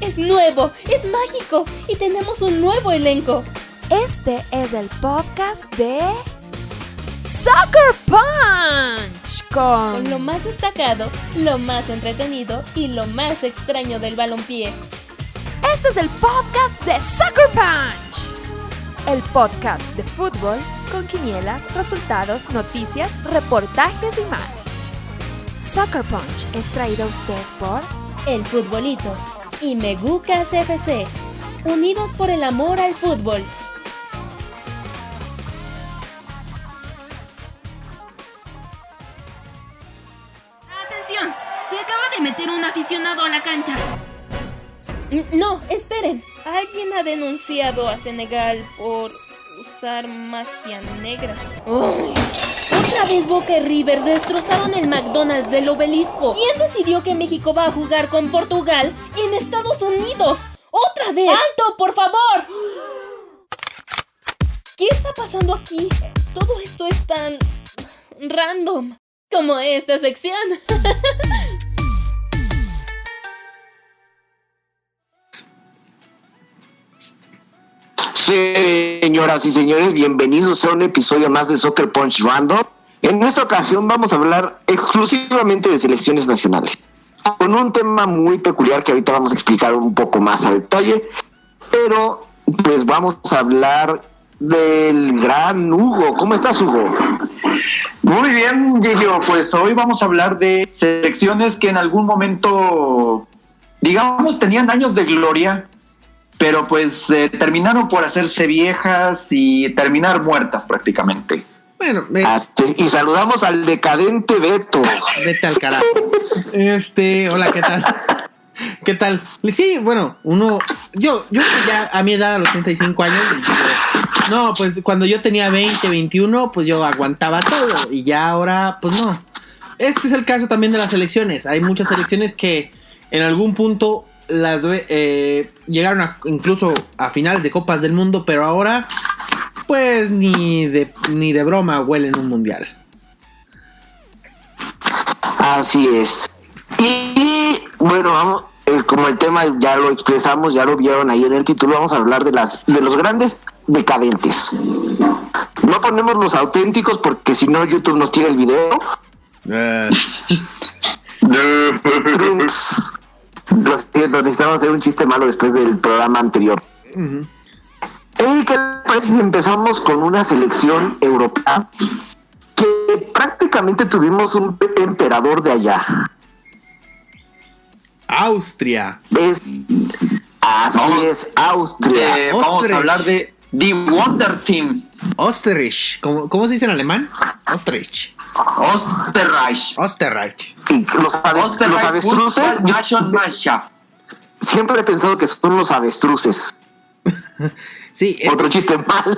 es nuevo, es mágico y tenemos un nuevo elenco. Este es el podcast de Soccer Punch Con lo más destacado, lo más entretenido y lo más extraño del balompié. Este es el podcast de Soccer Punch, el podcast de fútbol con quinielas, resultados, noticias, reportajes y más. Soccer Punch es traído a usted por El Futbolito y Megucas FC, unidos por el amor al fútbol. ¡Atención! Se acaba de meter un aficionado a la cancha. No, esperen. Alguien ha denunciado a Senegal por usar magia negra. ¡Uy! Otra vez Boca y River destrozaron el McDonald's del Obelisco. ¿Quién decidió que México va a jugar con Portugal en Estados Unidos? ¡Otra vez! ¡Alto, por favor! ¿Qué está pasando aquí? Todo esto es tan random como esta sección. Señoras y señores, bienvenidos a un episodio más de Soccer Punch Random. En esta ocasión vamos a hablar exclusivamente de selecciones nacionales, con un tema muy peculiar que ahorita vamos a explicar un poco más a detalle, pero pues vamos a hablar del gran Hugo. ¿Cómo estás, Hugo? Muy bien, Gigio, pues hoy vamos a hablar de selecciones que en algún momento, digamos, tenían años de gloria, pero pues terminaron por hacerse viejas y terminar muertas prácticamente. Bueno, Y saludamos al decadente Beto. vete al carajo. Hola, ¿qué tal? ¿Qué tal? Sí, bueno, yo ya a mi edad, a los 35 años, no, pues cuando yo tenía 20, 21, pues yo aguantaba todo y ya ahora, pues no. Este es el caso también de las selecciones. Hay muchas selecciones que en algún punto llegaron incluso a finales de Copas del Mundo, pero ahora pues ni de broma huelen un mundial. Así es. Y bueno, vamos, como el tema ya lo expresamos, ya lo vieron ahí en el título, vamos a hablar de los grandes decadentes. No ponemos los auténticos porque si no YouTube nos tira el video. Trunks. Lo siento, necesitamos hacer un chiste malo después del programa anterior. Uh-huh. ¿Qué les parece si empezamos con una selección europea que prácticamente tuvimos un emperador de allá? Austria. Así es, Austria. Vamos a hablar de The Wonder Team. Österreich. ¿Cómo se dice en alemán? Österreich. Österreich. Y los avestruces, Nationalmannschaft. siempre he pensado que son los avestruces. Sí. Otro chiste malo.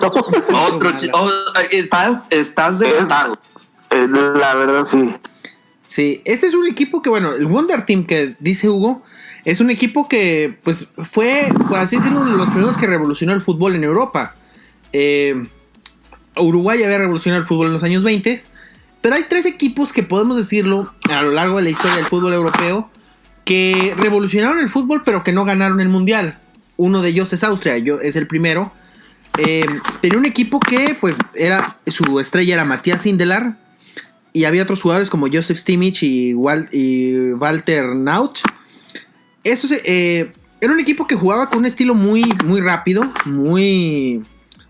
Estás de lado. La verdad, sí. Sí, este es un equipo que, bueno, el Wonder Team que dice Hugo, es un equipo que, pues, fue, por así decirlo, uno de los primeros que revolucionó el fútbol en Europa. Uruguay había revolucionado el fútbol en los años 20, pero hay 3 equipos que podemos decirlo a lo largo de la historia del fútbol europeo que revolucionaron el fútbol pero que no ganaron el mundial. Uno de ellos es Austria, es el primero. Tenía un equipo que, pues, su estrella era Matthias Sindelar. Y había otros jugadores como Josef Stimmich y Walter Naut. Era un equipo que jugaba con un estilo muy, muy rápido, muy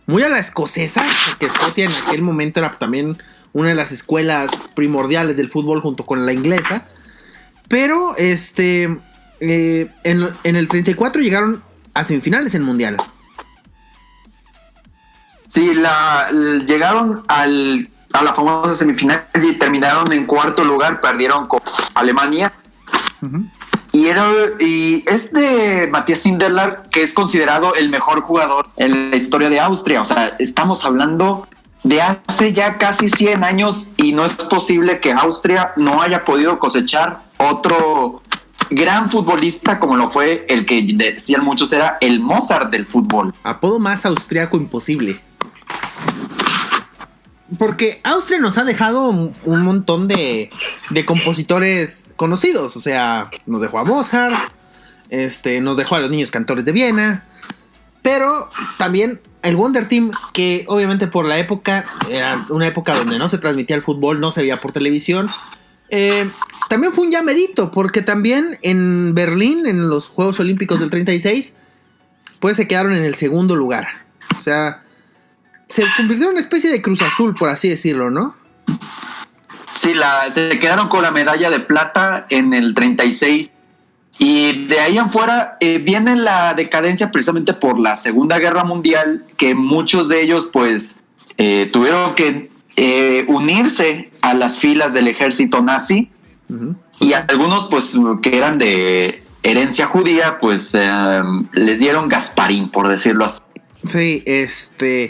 a la escocesa, porque Escocia en aquel momento era también una de las escuelas primordiales del fútbol junto con la inglesa. Pero en el 34 llegaron a semifinales en Mundial. Sí, llegaron a la famosa semifinal y terminaron en cuarto lugar, perdieron con Alemania. Uh-huh. Y es de Matthias Sindelar, que es considerado el mejor jugador en la historia de Austria. O sea, estamos hablando de hace ya casi 100 años y no es posible que Austria no haya podido cosechar otro gran futbolista como lo fue el que decían muchos era el Mozart del fútbol. Apodo más austriaco imposible. Porque Austria nos ha dejado un montón de compositores conocidos. O sea, nos dejó a Mozart, Nos dejó a los niños cantores de Viena. Pero también el Wonder Team, que obviamente por la época, era una época donde no se transmitía el fútbol, no se veía por televisión. También fue un llamerito, porque también en Berlín, en los Juegos Olímpicos del 36, pues se quedaron en el segundo lugar. O sea, se convirtió en una especie de Cruz Azul, por así decirlo, ¿no? Sí, se quedaron con la medalla de plata en el 36. Y de ahí en fuera viene la decadencia precisamente por la Segunda Guerra Mundial, que muchos de ellos pues tuvieron que unirse a las filas del ejército nazi. Uh-huh. Y algunos pues que eran de herencia judía pues les dieron Gasparín, por decirlo así. Sí, sí,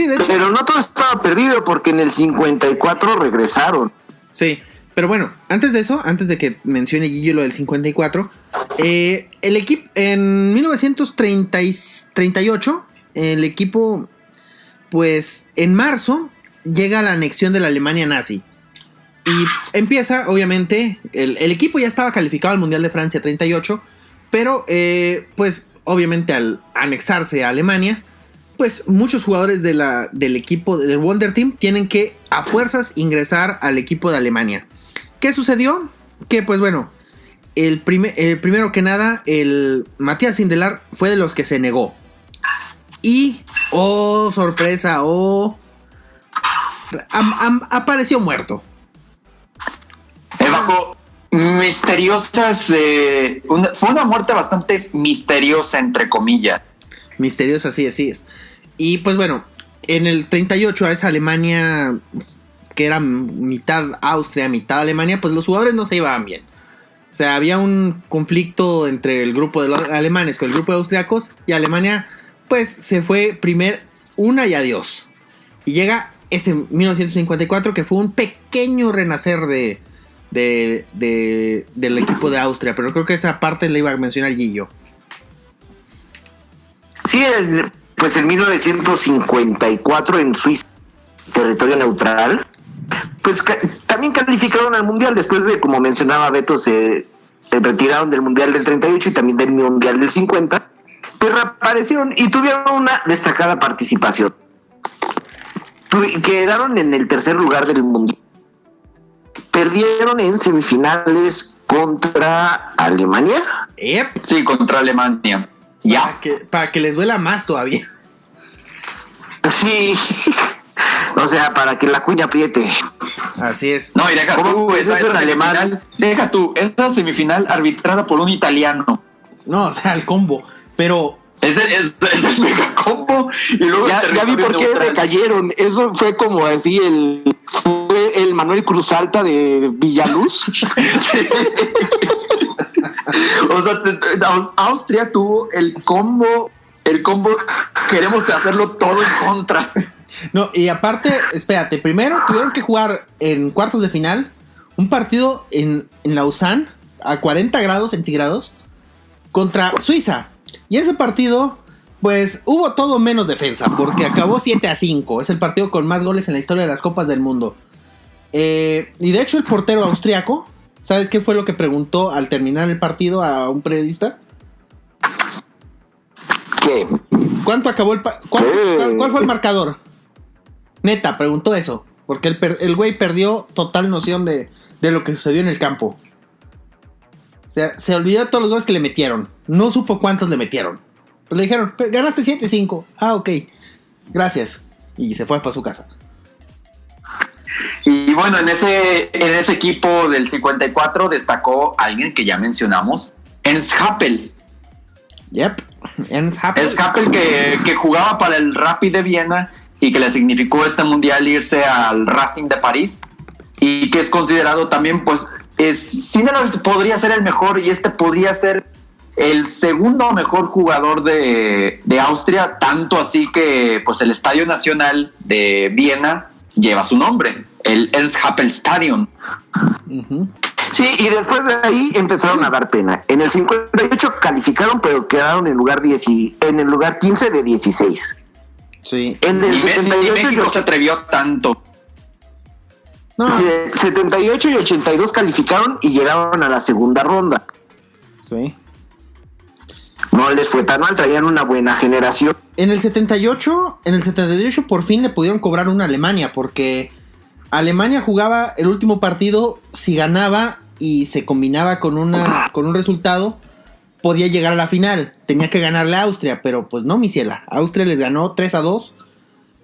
de hecho. Pero no todo estaba perdido, porque en el 54 regresaron. Sí, pero bueno, antes de eso, antes de que mencione Gillo lo del 54, el equipo en 1938, el equipo, pues en marzo llega la anexión de la Alemania nazi. Y empieza, obviamente, el equipo ya estaba calificado al Mundial de Francia 38, pero pues obviamente al anexarse a Alemania, pues muchos jugadores del equipo del Wonder Team tienen que a fuerzas ingresar al equipo de Alemania. ¿Qué sucedió? Que pues bueno, el primero que nada, el Matías Sindelar fue de los que se negó. Y, oh sorpresa, apareció muerto. Bajo misteriosas, fue una muerte bastante misteriosa, entre comillas. Misteriosa, sí, así es. Y pues bueno, en el 38 a esa Alemania, que era mitad Austria, mitad Alemania, pues los jugadores no se llevaban bien. O sea, había un conflicto entre el grupo de los alemanes con el grupo de austriacos, y Alemania pues se fue una y adiós. Y llega ese 1954, que fue un pequeño renacer del equipo de Austria, pero creo que esa parte la iba a mencionar Gillo. Sí, pues en 1954 en Suiza, territorio neutral, pues también calificaron al Mundial después de, como mencionaba Beto, se retiraron del Mundial del 38 y también del Mundial del 50, pero reaparecieron y tuvieron una destacada participación. Quedaron en el tercer lugar del Mundial. Perdieron en semifinales contra Alemania. Yep. Sí, contra Alemania. Ya. Para que les duela más todavía. Sí. O sea, para que la cuña apriete. Así es. No, y deja tú, esa semifinal arbitrada por un italiano. No, o sea, el combo. Pero es el mega combo. Y luego ya vi por qué recayeron. Eso fue como así el Manuel Cruz Alta de Villaluz. O sea, Austria tuvo el combo. Queremos hacerlo todo en contra. No, y aparte, espérate, primero tuvieron que jugar en cuartos de final un partido en Lausanne a 40 grados centígrados contra Suiza. Y ese partido, pues hubo todo menos defensa, porque acabó 7-5. Es el partido con más goles en la historia de las Copas del Mundo. Y de hecho el portero austriaco, ¿sabes qué fue lo que preguntó al terminar el partido a un periodista? ¿Qué? ¿Cuánto acabó ¿Cuál fue el marcador? Neta, preguntó eso, porque el güey perdió total noción de lo que sucedió en el campo. O sea, se olvidó de todos los goles que le metieron. No supo cuántos le metieron. Pues le dijeron, ganaste 7-5. Ah, ok. Gracias. Y se fue para su casa. Y bueno, en ese equipo del 54 destacó alguien que ya mencionamos, Ernst Happel. Yep, Ernst Happel. Ernst Happel que jugaba para el Rapid de Viena y que le significó este mundial irse al Racing de París, y que es considerado también, pues, Sindelar podría ser el mejor y podría ser el segundo mejor jugador de Austria, tanto así que pues el Estadio Nacional de Viena lleva su nombre, el Ernst Happel Stadion. Uh-huh. Sí, y después de ahí empezaron a dar pena. En el 58 calificaron, pero quedaron en el lugar 15 de 16. Sí. En el y 78 México se atrevió tanto. No. 78 y 82 calificaron y llegaron a la segunda ronda. Sí. no les fue tan mal, traían una buena generación. En el 78 por fin le pudieron cobrar una Alemania, porque Alemania jugaba el último partido, si ganaba y se combinaba con un resultado, podía llegar a la final. Tenía que ganarle a Austria, pero pues no, mi ciela. Austria les ganó 3-2.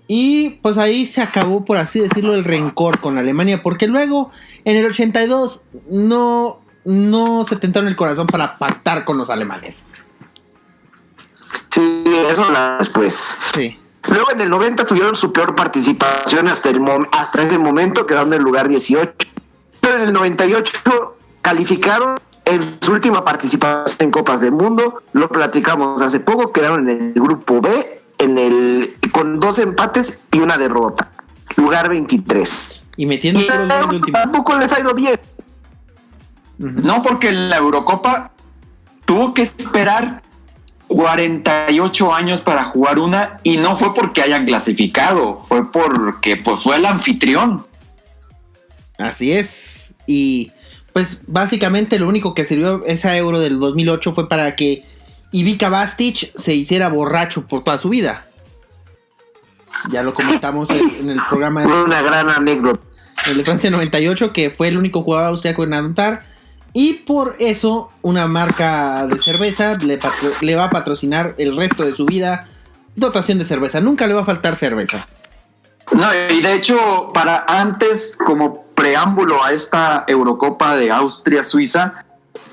Y pues ahí se acabó, por así decirlo, el rencor con Alemania, porque luego en el 82 no se tentaron el corazón para pactar con los alemanes. Sí, eso después. Sí. Luego en el 90 tuvieron su peor participación hasta ese momento, quedando en el lugar 18. Pero en el 98 calificaron en su última participación en Copas del Mundo. Lo platicamos hace poco, quedaron en el grupo B con 2 empates y una derrota. Lugar 23. Y metiendo todos los goles de último. Tampoco les ha ido bien. No, porque en la Eurocopa tuvo que esperar 48 años para jugar una, y no fue porque hayan clasificado, fue porque pues fue el anfitrión. Así es. Y pues básicamente lo único que sirvió esa Euro del 2008 fue para que Ivica Bastic se hiciera borracho por toda su vida. Ya lo comentamos en el programa Fue una gran anécdota. el de Francia 98, que fue el único jugador austriaco en anotar. Y por eso una marca de cerveza le va a patrocinar el resto de su vida dotación de cerveza. Nunca le va a faltar cerveza. No, y de hecho, para antes, como preámbulo a esta Eurocopa de Austria-Suiza,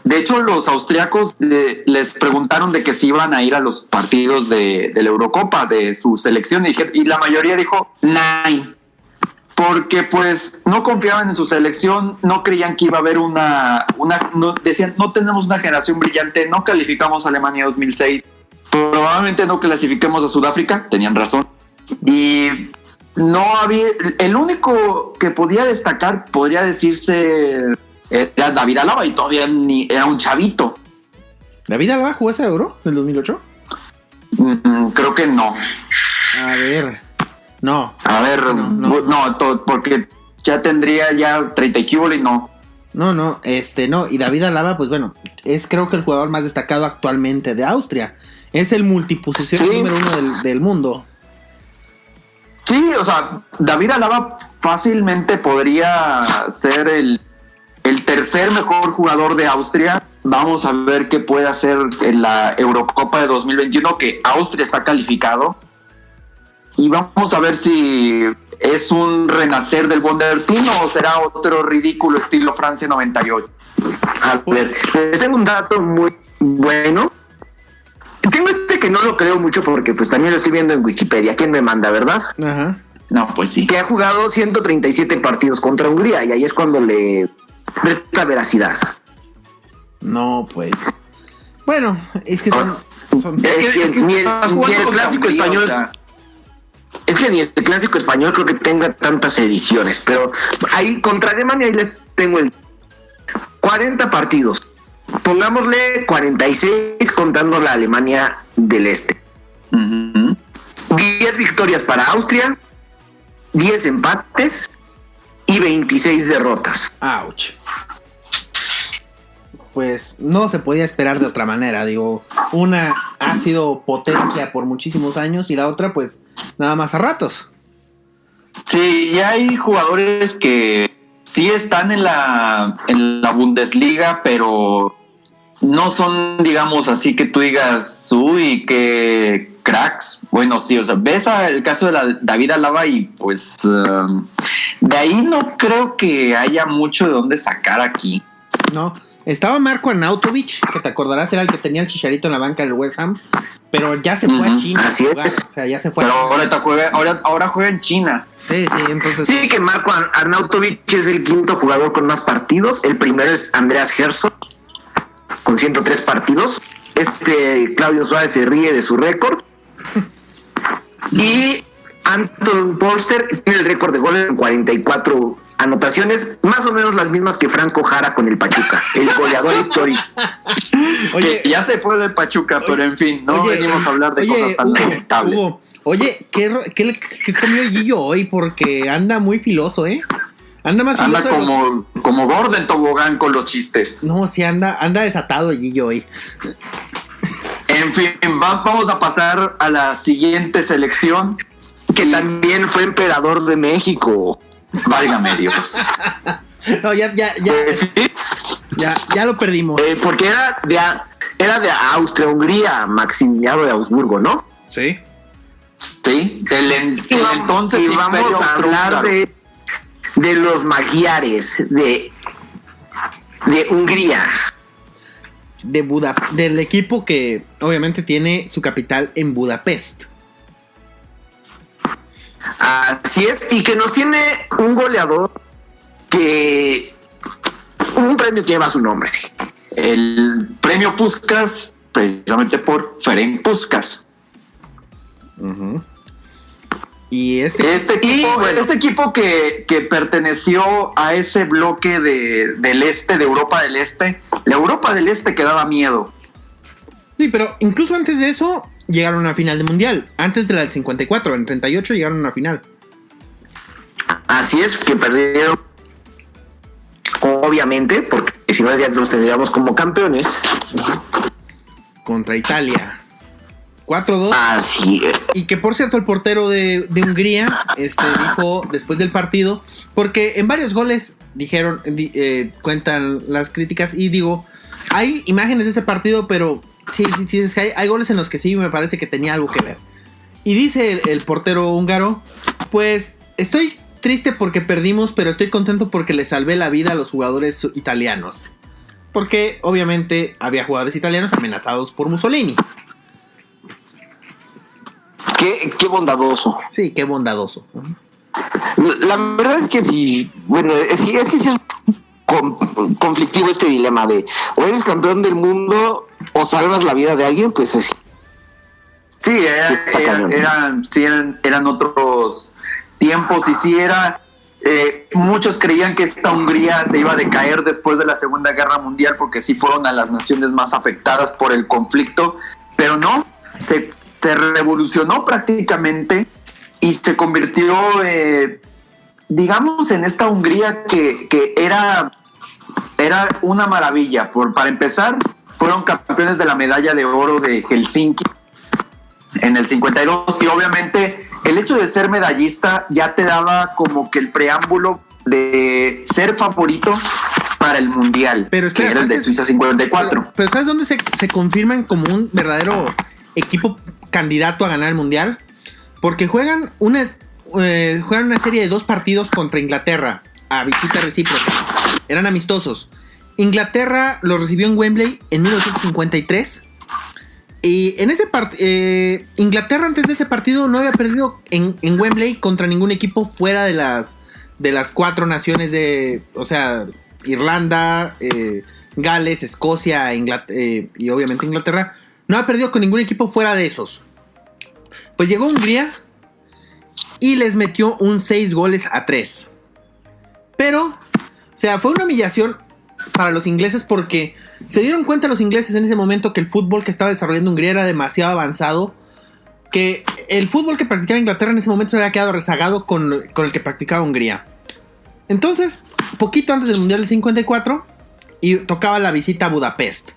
de hecho los austriacos les preguntaron de que si iban a ir a los partidos de la Eurocopa de su selección, y la mayoría dijo nine, porque pues no confiaban en su selección, no creían que iba a haber decían, no tenemos una generación brillante, no calificamos a Alemania 2006, probablemente no clasifiquemos a Sudáfrica, tenían razón, y no había, el único que podía destacar, podría decirse, era David Alaba, y todavía era un chavito. ¿David Alaba jugó esa Euro del 2008? Creo que no. A ver, no, porque ya tendría 30 y no. No, y David Alaba, pues bueno, es creo que el jugador más destacado actualmente de Austria. Es el multiposición número 1 del mundo. Sí, o sea, David Alaba fácilmente podría ser el tercer mejor jugador de Austria. Vamos a ver qué puede hacer en la Eurocopa de 2021, que Austria está calificado. Y vamos a ver si es un renacer del Wonder Team o será otro ridículo estilo Francia 98. A ver, les tengo un dato muy bueno. Tengo que no lo creo mucho porque pues también lo estoy viendo en Wikipedia. ¿Quién me manda, verdad? Ajá. No, pues sí. Que ha jugado 137 partidos contra Hungría y ahí es cuando le presta veracidad. No, pues. Bueno, es que son... Es que ni el clásico español... O sea, es que ni el clásico español creo que tenga tantas ediciones, pero ahí contra Alemania ahí les tengo el 40 partidos. Pongámosle 46 contando la Alemania del Este. 10 victorias para Austria, 10 empates y 26 derrotas. Ouch. Pues no se podía esperar de otra manera. Digo, una ha sido potencia por muchísimos años y la otra pues nada más a ratos. Sí, y hay jugadores que sí están en la Bundesliga, pero no son, digamos, así que tú digas, uy, qué cracks. Bueno, sí, o sea, ves el caso de David Alaba y pues de ahí no creo que haya mucho de dónde sacar aquí. No, estaba Marko Arnautovic, que te acordarás, era el que tenía el Chicharito en la banca del West Ham, pero ya se fue a China. Así a jugar, es. o sea, ya se fue. Pero ahora juega en China. Sí, entonces. Sí, que Marko Arnautovic es el quinto jugador con más partidos. El primero es Andreas Herzog, con 103 partidos. Claudio Suárez se ríe de su récord. Y Anton Polster tiene el récord de goles en 44 anotaciones, más o menos las mismas que Franco Jara con el Pachuca, el goleador histórico. Oye, que ya se fue de Pachuca, pero en fin, no venimos a hablar de cosas tan lamentables. Hugo, oye, ¿qué comió Gillo hoy? Porque anda muy filoso, ¿eh? Anda más filoso. Anda como gordo en tobogán con los chistes. No, sí, anda desatado Gillo hoy. En fin, vamos a pasar a la siguiente selección. Que también fue emperador de México. Válgame Dios. No, ya lo perdimos. Porque era de Austria-Hungría, Maximiliano de Habsburgo, ¿no? Sí. Sí, entonces y vamos a hablar de los magiares de Hungría. Del equipo que obviamente tiene su capital en Budapest. Así es, y que nos tiene un goleador un premio que lleva su nombre. El premio Puskás, precisamente por Ferenc Puskás. Uh-huh. Y este equipo que perteneció a ese bloque del este, de Europa del Este, la Europa del Este que daba miedo. Sí, pero incluso antes de eso llegaron a una final de mundial. Antes de la del 54, en 38 llegaron a una final. Así es, que perdieron, obviamente, porque si no ya los tendríamos como campeones. Contra Italia. 4-2. Así es. Y que por cierto el portero de Hungría dijo después del partido, porque en varios goles dijeron, cuentan las críticas, y digo, hay imágenes de ese partido, pero sí, hay goles en los que sí me parece que tenía algo que ver. Y dice el portero húngaro, pues estoy triste porque perdimos, pero estoy contento porque le salvé la vida a los jugadores italianos. Porque obviamente había jugadores italianos amenazados por Mussolini. Qué bondadoso. Sí, qué bondadoso. La verdad es que sí, bueno, es que sí es conflictivo este dilema de o eres campeón del mundo o salvas la vida de alguien, pues así. Sí, eran otros tiempos, y sí era... muchos creían que esta Hungría se iba a decaer después de la Segunda Guerra Mundial, porque sí fueron a las naciones más afectadas por el conflicto, pero no, se revolucionó prácticamente y se convirtió, digamos, en esta Hungría que era una maravilla. Para empezar, fueron campeones de la medalla de oro de Helsinki en el 52, y obviamente el hecho de ser medallista ya te daba como que el preámbulo de ser favorito para el mundial, pero espera, que era el de Suiza 54. Pero ¿sabes dónde se confirman como un verdadero equipo candidato a ganar el mundial? Porque juegan una serie de 2 partidos contra Inglaterra a visita recíproca. Eran amistosos. Inglaterra los recibió en Wembley en 1953. Y en ese Inglaterra antes de ese partido no había perdido en Wembley contra ningún equipo fuera de las 4 naciones o sea, Irlanda, Gales, Escocia, y obviamente Inglaterra. No ha perdido con ningún equipo fuera de esos. Pues llegó Hungría y les metió un 6-3. Pero, o sea, fue una humillación para los ingleses, porque se dieron cuenta los ingleses en ese momento que el fútbol que estaba desarrollando Hungría era demasiado avanzado, que el fútbol que practicaba Inglaterra en ese momento se había quedado rezagado con el que practicaba Hungría. Entonces, poquito antes del Mundial del 54, y tocaba la visita a Budapest.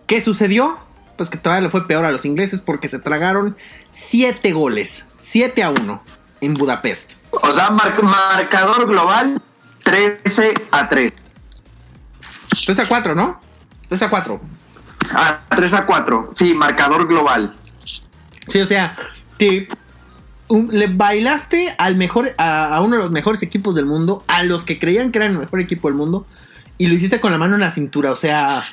¿Qué sucedió? Pues que todavía le fue peor a los ingleses, porque se tragaron 7 goles, 7-1 en Budapest. O sea, marcador global 13-3. 3-4, ¿no? 3-4. 3-4, sí, marcador global. Sí, o sea, le bailaste al mejor, a uno de los mejores equipos del mundo, a los que creían que eran el mejor equipo del mundo, y lo hiciste con la mano en la cintura, o sea...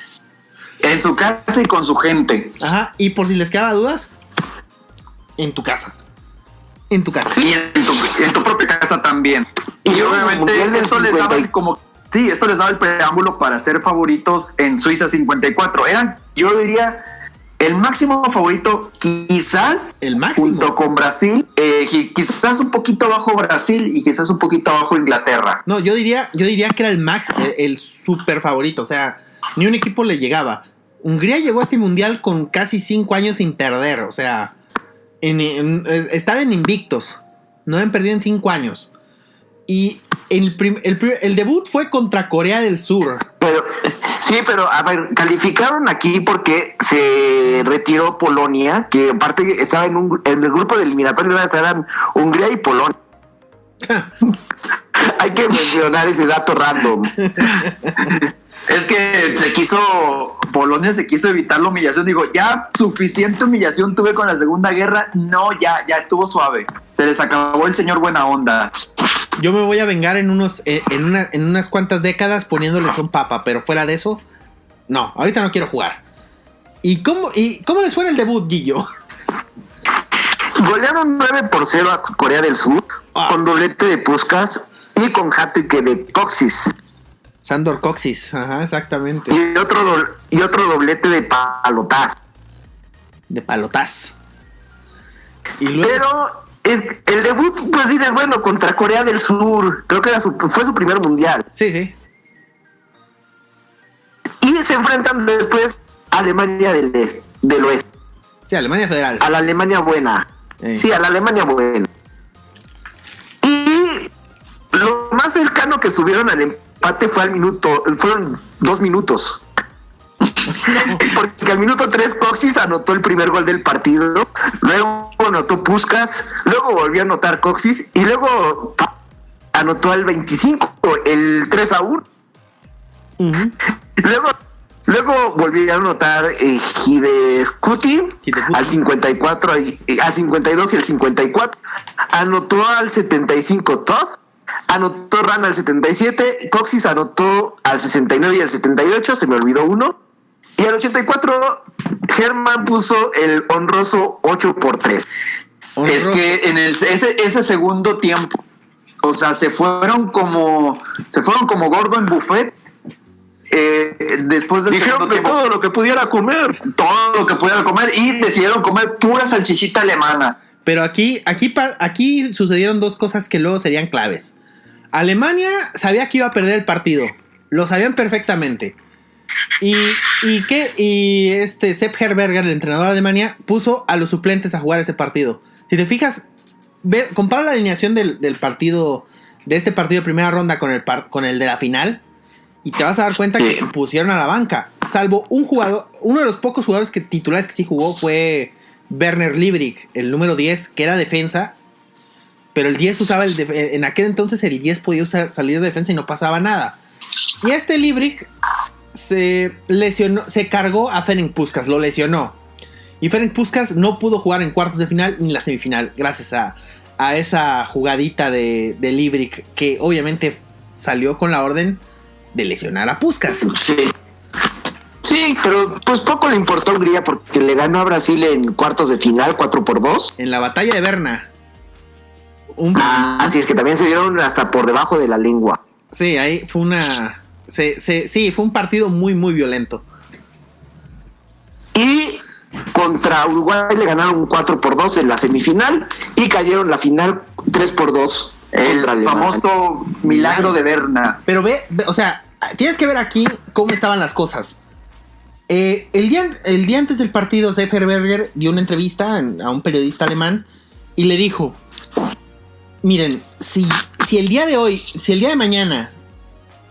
En su casa y con su gente. Ajá, y por si les quedaba dudas, en tu casa. En tu casa. Sí, en tu propia casa también. Y obviamente esto les daba esto les daba el preámbulo para ser favoritos en Suiza 54. Eran, yo diría, el máximo favorito, quizás, el máximo, junto con Brasil, quizás un poquito abajo Brasil y quizás un poquito abajo Inglaterra. No, yo diría que era el super favorito, o sea, ni un equipo le llegaba. Hungría llegó a este mundial con casi 5 años sin perder, o sea, estaban invictos, no habían perdido en 5 años. Y el debut fue contra Corea del Sur. Pero a ver, calificaron aquí porque se retiró Polonia, que aparte estaba en el grupo de eliminatorio, eran Hungría y Polonia. Hay que mencionar ese dato random. Es que Polonia se quiso evitar la humillación. Digo, ya suficiente humillación tuve con la Segunda Guerra. No, ya estuvo suave. Se les acabó el señor buena onda. Yo me voy a vengar en unas cuantas décadas poniéndoles un papa, pero fuera de eso, no, ahorita no quiero jugar. ¿Y cómo les fue en el debut, Guillo? Golearon 9-0 a Corea del Sur, con doblete de Puskás y con hat-trick de Kocsis. Sandor Kocsis, ajá, exactamente. Y otro doblete de Palotás. Y luego... Pero el debut, pues dices, bueno, contra Corea del Sur, creo que fue su primer mundial. Sí. Y se enfrentan después a Alemania del Oeste. Sí, Alemania Federal. A la Alemania buena. Sí, a la Alemania buena. Y lo más cercano que estuvieron al empate fueron 2 minutos. Porque al minuto 3 Kocsis anotó el primer gol del partido, luego anotó Puskás, luego volvió a anotar Kocsis y luego anotó al 25 el 3-1. Uh-huh. Luego volvió a anotar Hidekuti al 54, al 52 y al 54. Anotó al 75 Todd, anotó Ran al 77, Kocsis anotó al 69 y al 78, se me olvidó uno. Y al 84, Herman puso el honroso 8-3. Es que en ese segundo tiempo, o sea, se fueron como gordo en buffet. Después del dijeron que todo lo que pudiera comer, y decidieron comer pura salchichita alemana. Pero aquí sucedieron dos cosas que luego serían claves. Alemania sabía que iba a perder el partido, lo sabían perfectamente. Y Sepp Herberger, el entrenador de Alemania, puso a los suplentes a jugar ese partido. Si te fijas, compara la alineación del partido, de este partido de primera ronda con el de la final, y te vas a dar cuenta que pusieron a la banca, salvo un jugador. Uno de los pocos jugadores titulares que sí jugó fue Werner Liebrich, el número 10, que era defensa, pero el 10 usaba en aquel entonces el 10 podía salir de defensa y no pasaba nada. Y Liebrich se lesionó, se cargó a Ferenc Puskás, lo lesionó. Y Ferenc Puskás no pudo jugar en cuartos de final ni en la semifinal, gracias a esa jugadita de Liebrich, que obviamente salió con la orden de lesionar a Puskás. Sí, pero pues poco le importó a Hungría porque le ganó a Brasil en cuartos de final 4-2. En la batalla de Berna. Así es que también se dieron hasta por debajo de la lengua. Sí, ahí fue fue un partido muy, muy violento. Y contra Uruguay le ganaron 4-2 en la semifinal y cayeron en la final 3-2. El famoso milagro de Berna. Pero ve, o sea, tienes que ver aquí cómo estaban las cosas. El día antes del partido, Sepp Herberger dio una entrevista a un periodista alemán y le dijo: miren, si el día de mañana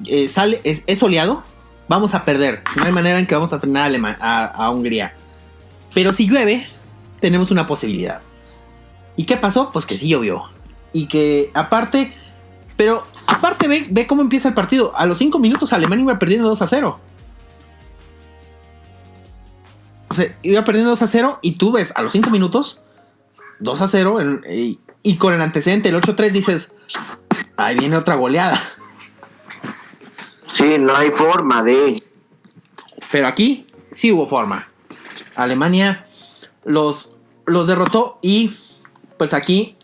es soleado, vamos a perder. No hay manera en que vamos a frenar a Hungría. Pero si llueve, tenemos una posibilidad. ¿Y qué pasó? Pues que sí llovió. Y que aparte ve cómo empieza el partido. A los 5 minutos Alemania iba perdiendo 2-0. O sea, iba perdiendo 2-0 y tú ves a los 5 minutos 2-0 y con el antecedente, el 8-3, dices, ahí viene otra goleada. Sí, no hay forma de... Pero aquí sí hubo forma. Alemania los derrotó y pues aquí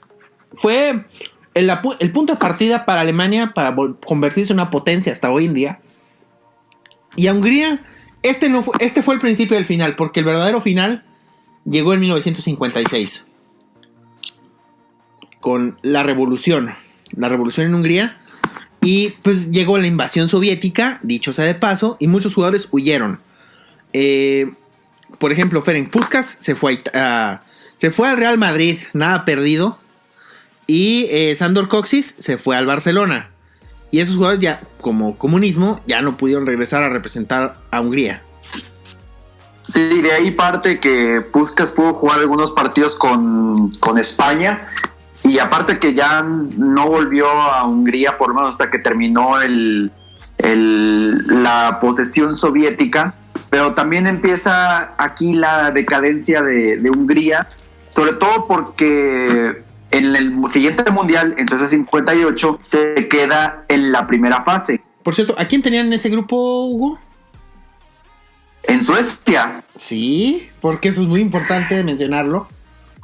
fue el punto de partida para Alemania para convertirse en una potencia hasta hoy en día. Y a Hungría, este fue el principio del final, porque el verdadero final llegó en 1956 con la revolución en Hungría. Y pues llegó la invasión soviética, dicho sea de paso, y muchos jugadores huyeron. Por ejemplo, Ferenc Puskás se fue al Real Madrid, nada perdido. Y Sandor Kocsis se fue al Barcelona. Y esos jugadores ya, como comunismo, ya no pudieron regresar a representar a Hungría. Sí, de ahí parte que Puskás pudo jugar algunos partidos con España, y aparte que ya no volvió a Hungría por lo menos hasta que terminó la posesión soviética, pero también empieza aquí la decadencia de Hungría, sobre todo porque en el siguiente mundial, en Suecia 58, se queda en la primera fase. Por cierto, ¿a quién tenían en ese grupo, Hugo? En Suecia. Sí, porque eso es muy importante mencionarlo.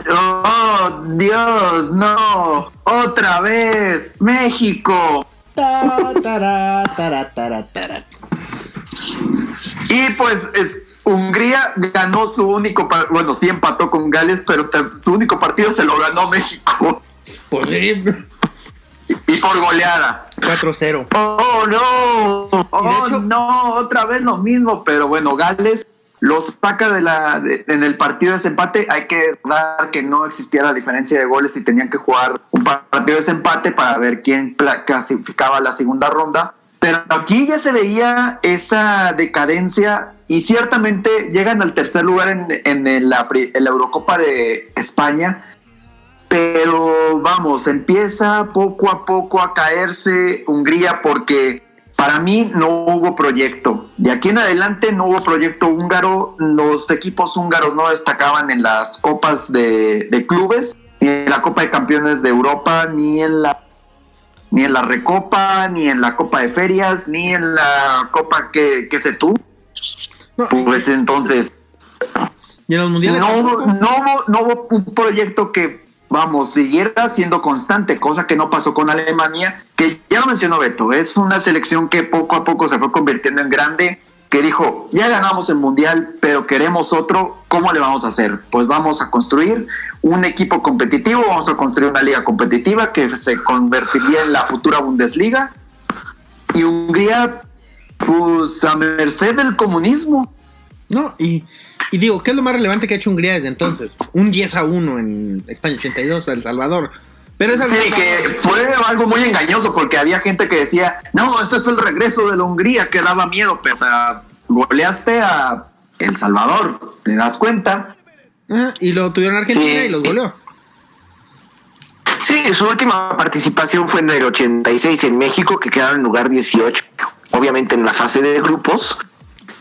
¡Oh, Dios, no! ¡Otra vez! ¡México! Y pues Hungría ganó su único... Bueno, sí empató con Gales, pero su único partido se lo ganó México. Pues sí. Y por goleada. 4-0. ¡Oh, no! ¡Oh, hecho, no! Otra vez lo mismo, pero bueno, Gales los saca en el partido de desempate. Hay que dar que no existía la diferencia de goles y tenían que jugar un partido de desempate para ver quién clasificaba a la segunda ronda. Pero aquí ya se veía esa decadencia y ciertamente llegan al tercer lugar en la Eurocopa de España. Pero vamos, empieza poco a poco a caerse Hungría porque para mí no hubo proyecto. De aquí en adelante no hubo proyecto húngaro. Los equipos húngaros no destacaban en las copas de clubes, ni en la Copa de Campeones de Europa, ni en la Recopa, ni en la Copa de Ferias, ni en la Copa que sé tú. No, pues entonces y en los mundiales no hubo un proyecto que, vamos, siguiera siendo constante, cosa que no pasó con Alemania, que ya lo mencionó Beto, es una selección que poco a poco se fue convirtiendo en grande, que dijo, ya ganamos el mundial, pero queremos otro, ¿cómo le vamos a hacer? Pues vamos a construir un equipo competitivo, vamos a construir una liga competitiva que se convertiría en la futura Bundesliga, y Hungría, pues a merced del comunismo. No, y digo, ¿qué es lo más relevante que ha hecho Hungría desde entonces? Un 10-1 en España 82, El Salvador. Pero es sí, que fue algo muy engañoso porque había gente que decía, no, este es el regreso de la Hungría, que daba miedo, pero o sea, goleaste a El Salvador, ¿te das cuenta? Y lo tuvieron en Argentina, sí, y los goleó. Sí, su última participación fue en el 86 en México, que quedaron en lugar 18, obviamente en la fase de grupos.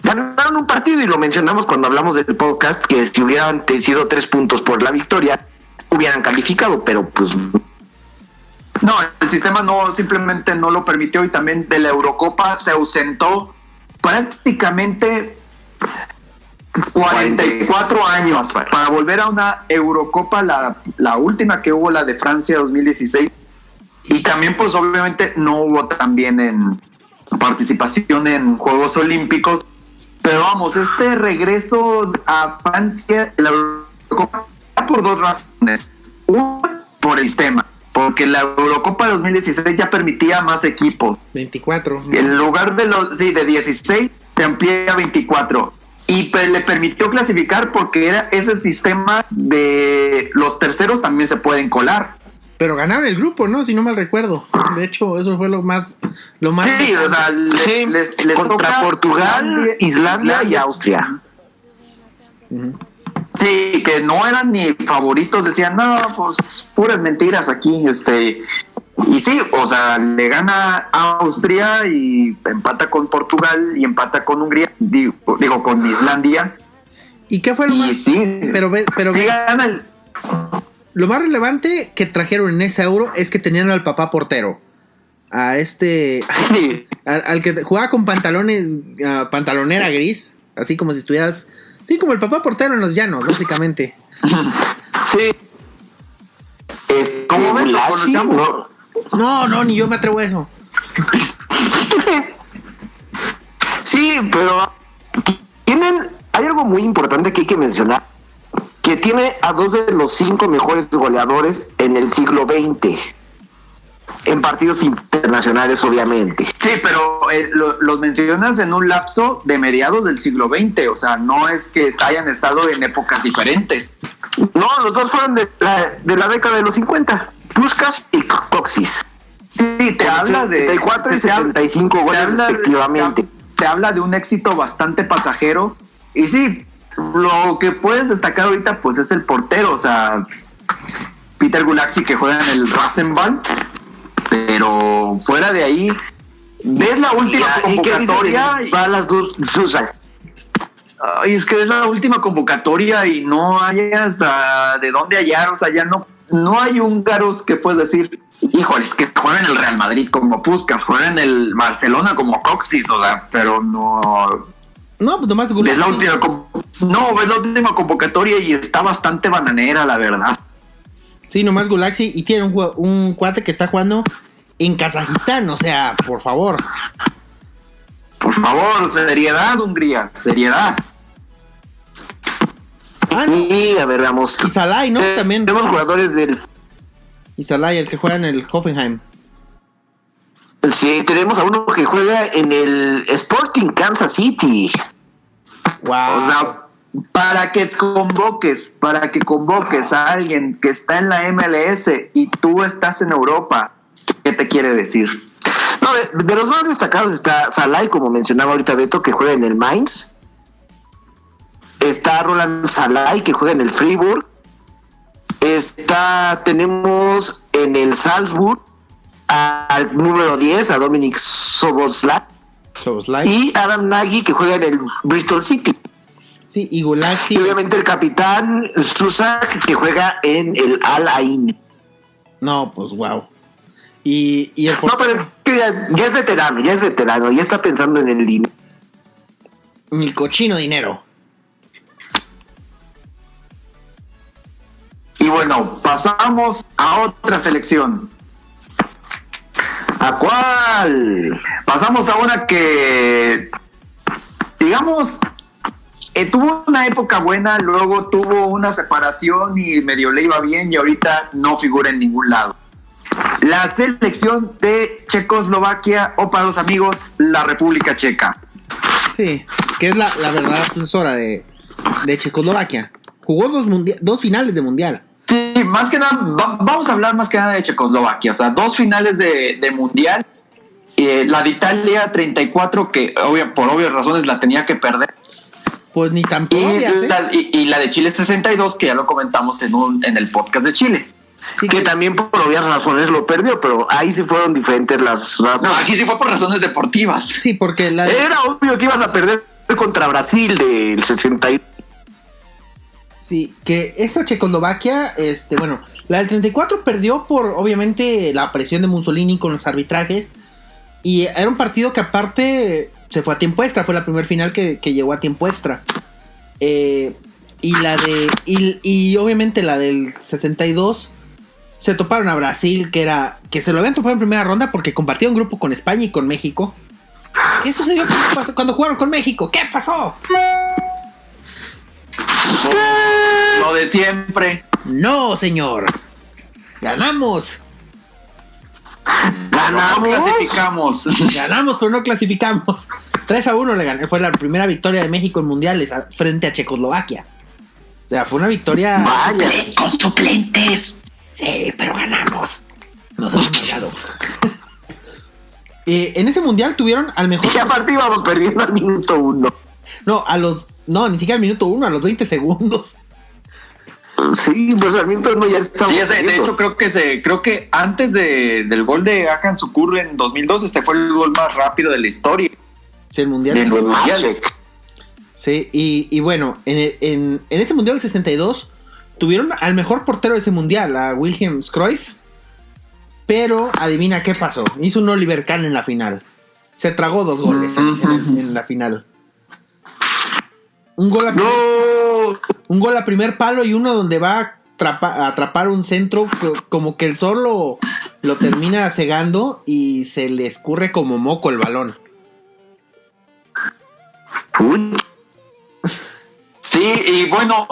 Ganaron un partido y lo mencionamos cuando hablamos del podcast, que si hubieran sido 3 puntos por la victoria, hubieran calificado, pero pues... No, el sistema simplemente no lo permitió, y también de la Eurocopa se ausentó prácticamente 44 años para volver a una Eurocopa, la última que hubo, la de Francia 2016, y también pues obviamente no hubo también en participación en Juegos Olímpicos. Pero vamos, este regreso a Francia, la Eurocopa, por 2 razones. Una, por el sistema, porque la Eurocopa de 2016 ya permitía más equipos. 24. En lugar de 16, te amplía a 24. Y le permitió clasificar porque era ese sistema de los terceros también se pueden colar. Pero ganaron el grupo, ¿no? Si no mal recuerdo. De hecho, eso fue lo más... Sí, o sea, les contra Portugal, Islandia y Austria. Sí, que no eran ni favoritos, decían, no, pues puras mentiras aquí, y sí, o sea, le gana a Austria y empata con Portugal y empata con Hungría, digo con Islandia. ¿Y qué fue lo más? Sí, pero sí gana el... Lo más relevante que trajeron en ese Euro es que tenían al papá portero. A sí. al que jugaba con pantalones, pantalonera gris, así como si estuvieras, sí, como el papá portero en los llanos, básicamente. Sí. ¿Cómo ven? No, ni yo me atrevo a eso. Sí, pero hay algo muy importante que hay que mencionar, que tiene a 2 de los 5 mejores goleadores en el siglo XX, en partidos internacionales, obviamente. Sí, pero los mencionas en un lapso de mediados del siglo XX, o sea, no es que hayan estado en épocas diferentes. No, los dos fueron de la década de los 50, Puskás y Kocsis. Sí, te habla de 74 y 75 goles respectivamente. Te habla de un éxito bastante pasajero. Y sí, lo que puedes destacar ahorita pues es el portero, o sea, Peter Gulaxi, que juega en el Rasenball. Pero fuera de ahí, ves la última convocatoria. Va las dos, Susan. Ay, es que es la última convocatoria y no hayas de dónde hallar, o sea, ya no hay húngaros que puedes decir, híjoles, que juegan en el Real Madrid como Puskás, juegan en el Barcelona como Coxis, o sea, pero no. No, pues nomás Ves la última convocatoria y está bastante bananera, la verdad. Sí, nomás Gulaxi, y tiene un cuate que está jugando en Kazajistán, o sea, por favor. Por favor, seriedad, Hungría, seriedad. No. Y a ver, veamos. Y Salai, ¿no? También. Tenemos jugadores del. Y Salai, el que juega en el Hoffenheim. Sí, tenemos a uno que juega en el Sporting Kansas City. Wow. O sea, para que convoques a alguien que está en la MLS y tú estás en Europa, ¿qué te quiere decir? No, de los más destacados está Salai, como mencionaba ahorita Beto, que juega en el Mainz. Está Roland Salai, que juega en el Fribourg. Tenemos en el Salzburg al número 10, a Dominic Szoboszlai. Y Adam Nagy, que juega en el Bristol City. Sí, y Gulaxi. Y obviamente el capitán Susak, que juega en el Al Ain. No, pues wow. Y el No, pero es que ya es veterano, ya está pensando en el dinero. Mi cochino dinero. Y bueno, pasamos a otra selección. ¿A cuál? Pasamos a una que, digamos, tuvo una época buena, luego tuvo una separación y medio le iba bien y ahorita no figura en ningún lado. La selección de Checoslovaquia, o para los amigos, la República Checa. Sí, que es la verdadera sucesora de Checoslovaquia. Jugó dos finales de mundial. Sí, más que nada, vamos a hablar más que nada de Checoslovaquia, o sea, 2 finales de mundial. La de Italia 34, que por obvias razones la tenía que perder. Pues ni tan obvias, y la de Chile 62, que ya lo comentamos en el podcast de Chile. Sí, que también por obvias razones lo perdió, pero ahí sí fueron diferentes las razones. No, aquí sí fue por razones deportivas. Sí, porque era obvio que ibas a perder contra Brasil del 62. Sí, que esa Checoslovaquia, bueno, la del 34 perdió por, obviamente, la presión de Mussolini con los arbitrajes. Y era un partido que aparte se fue a tiempo extra, fue la primera final que llegó a tiempo extra. Y obviamente la del 62 se toparon a Brasil, que se lo habían topado en primera ronda porque compartía un grupo con España y con México. ¿Qué sucedió cuando jugaron con México? ¿Qué pasó? Lo de siempre. No, señor. Ganamos. No clasificamos. Ganamos, pero no clasificamos. 3-1 le gané. Fue la primera victoria de México en mundiales frente a Checoslovaquia. O sea, fue una victoria. Vaya. Con suplentes. Sí, pero ganamos. Nos hemos ganado. En ese mundial tuvieron al mejor. Y aparte íbamos perdiendo al minuto 1. No, ni siquiera al minuto 1, a los 20 segundos. Sí, pues al minuto 1 ya estamos. Sí, de hecho creo que antes del gol de Hakan Şükür en 2002, este fue el gol más rápido de la historia. Sí, el mundial. De los mundiales. Sí, y bueno, en ese mundial del 62 tuvieron al mejor portero de ese mundial, a Wilhelm Cruyff. Pero adivina qué pasó. Hizo un Oliver Kahn en la final. Se tragó 2 goles en la final. Un gol a primer palo y uno donde va a atrapar un centro, como que el sol lo termina cegando y se le escurre como moco el balón. Sí, y bueno,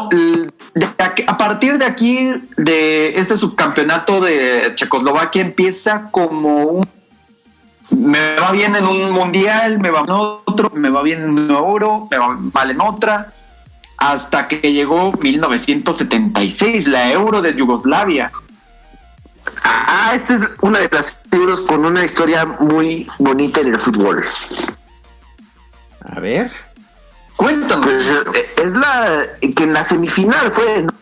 a partir de aquí, de este subcampeonato de Checoslovaquia, empieza como me va bien en un mundial, me va en otro, me va bien en un euro, me va mal en otra, hasta que llegó 1976, la Euro de Yugoslavia. Esta es una de las euros con una historia muy bonita en el fútbol. A ver. Cuéntanos. Pues, es la que en la semifinal fue, ¿no?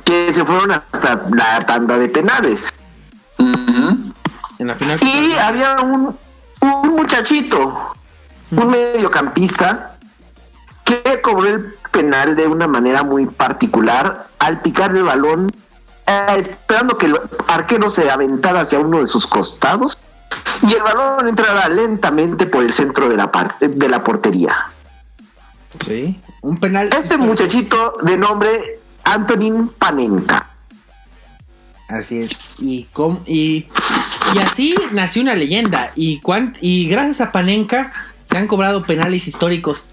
Que se fueron hasta la tanda de penales. Uh-huh. En la final. Y había un muchachito, un mediocampista, que cobró el penal de una manera muy particular al picar el balón, esperando que el arquero se aventara hacia uno de sus costados y el balón entrara lentamente por el centro de la portería. Sí, un penal. Este muchachito de nombre Antonín Panenka. Así es. Y así nació una leyenda. Y gracias a Panenka se han cobrado penales históricos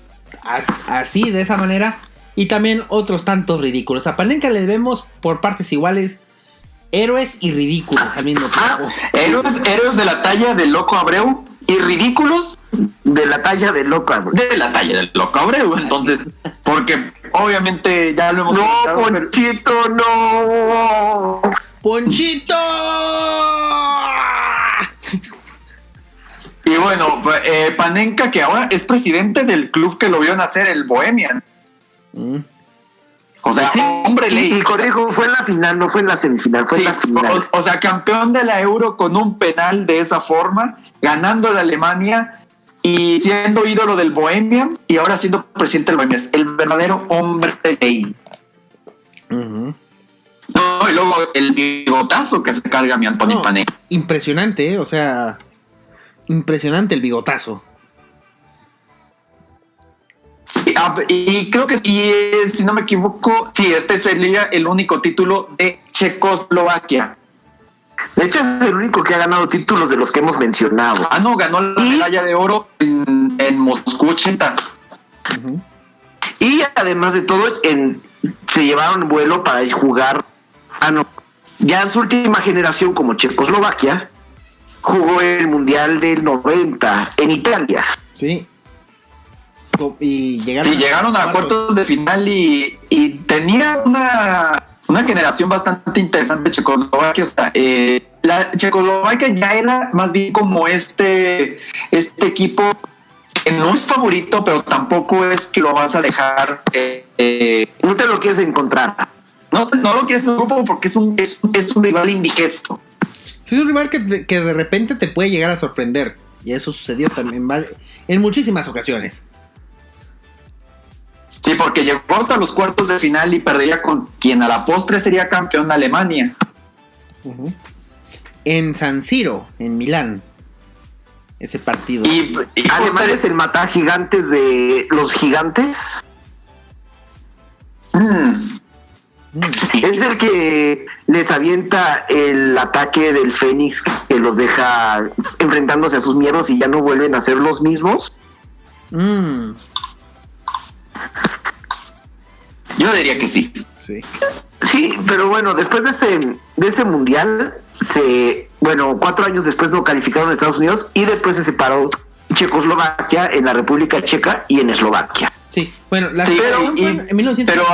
así, de esa manera. Y también otros tantos ridículos. A Panenka le debemos por partes iguales héroes y ridículos al mismo tiempo. Héroes de la talla de Loco Abreu y ridículos de la talla de Loco Abreu. de la talla del Loco Abreu. Entonces, porque obviamente ya lo hemos No, comentado, pero- Ponchito, no. ¡Ponchito! Y bueno, Panenka, que ahora es presidente del club que lo vio nacer, el Bohemian. O sea, Sí, hombre ley. y corrijo, fue en la final, no fue en la semifinal, fue Sí, en la final. o sea, campeón de la Euro con un penal de esa forma, ganando la Alemania y siendo ídolo del Bohemian y ahora siendo presidente del Bohemian. El verdadero hombre ley. Uh-huh. No, y luego el bigotazo que se carga mi Anthony Panenka. Impresionante, o sea, impresionante el bigotazo. Sí, y creo que si no me equivoco, sí, este sería el único título de Checoslovaquia. De hecho, es el único que ha ganado títulos de los que hemos mencionado. Ah, no, ganó la medalla de oro en Moscú 80. Uh-huh. Y además de todo, se llevaron vuelo para ir jugar. Ya en su última generación, como Checoslovaquia, jugó el Mundial del 90 en Italia. Sí. Y llegaron a cuartos de final y tenía una generación bastante interesante de Checoslovaquia. O sea, la Checoslovaquia ya era más bien como este equipo que no es favorito, pero tampoco es que lo vas a dejar. No te lo quieres encontrar. No lo quieres en el grupo porque es un rival indigesto. Es un rival que de repente te puede llegar a sorprender. Y eso sucedió también en muchísimas ocasiones. Sí, porque llegó hasta los cuartos de final y perdería con quien a la postre sería campeón de Alemania. Uh-huh. En San Siro, en Milán. Ese partido. Y Además es el mata gigantes de los gigantes. Es el que les avienta el ataque del Fénix, que los deja enfrentándose a sus miedos y ya no vuelven a ser los mismos. Yo diría que sí. Sí. Sí, pero bueno, después de ese mundial, 4 años después no calificaron a Estados Unidos y después se separó Checoslovaquia en la República Checa y en Eslovaquia. Sí, bueno, en 1991. Pero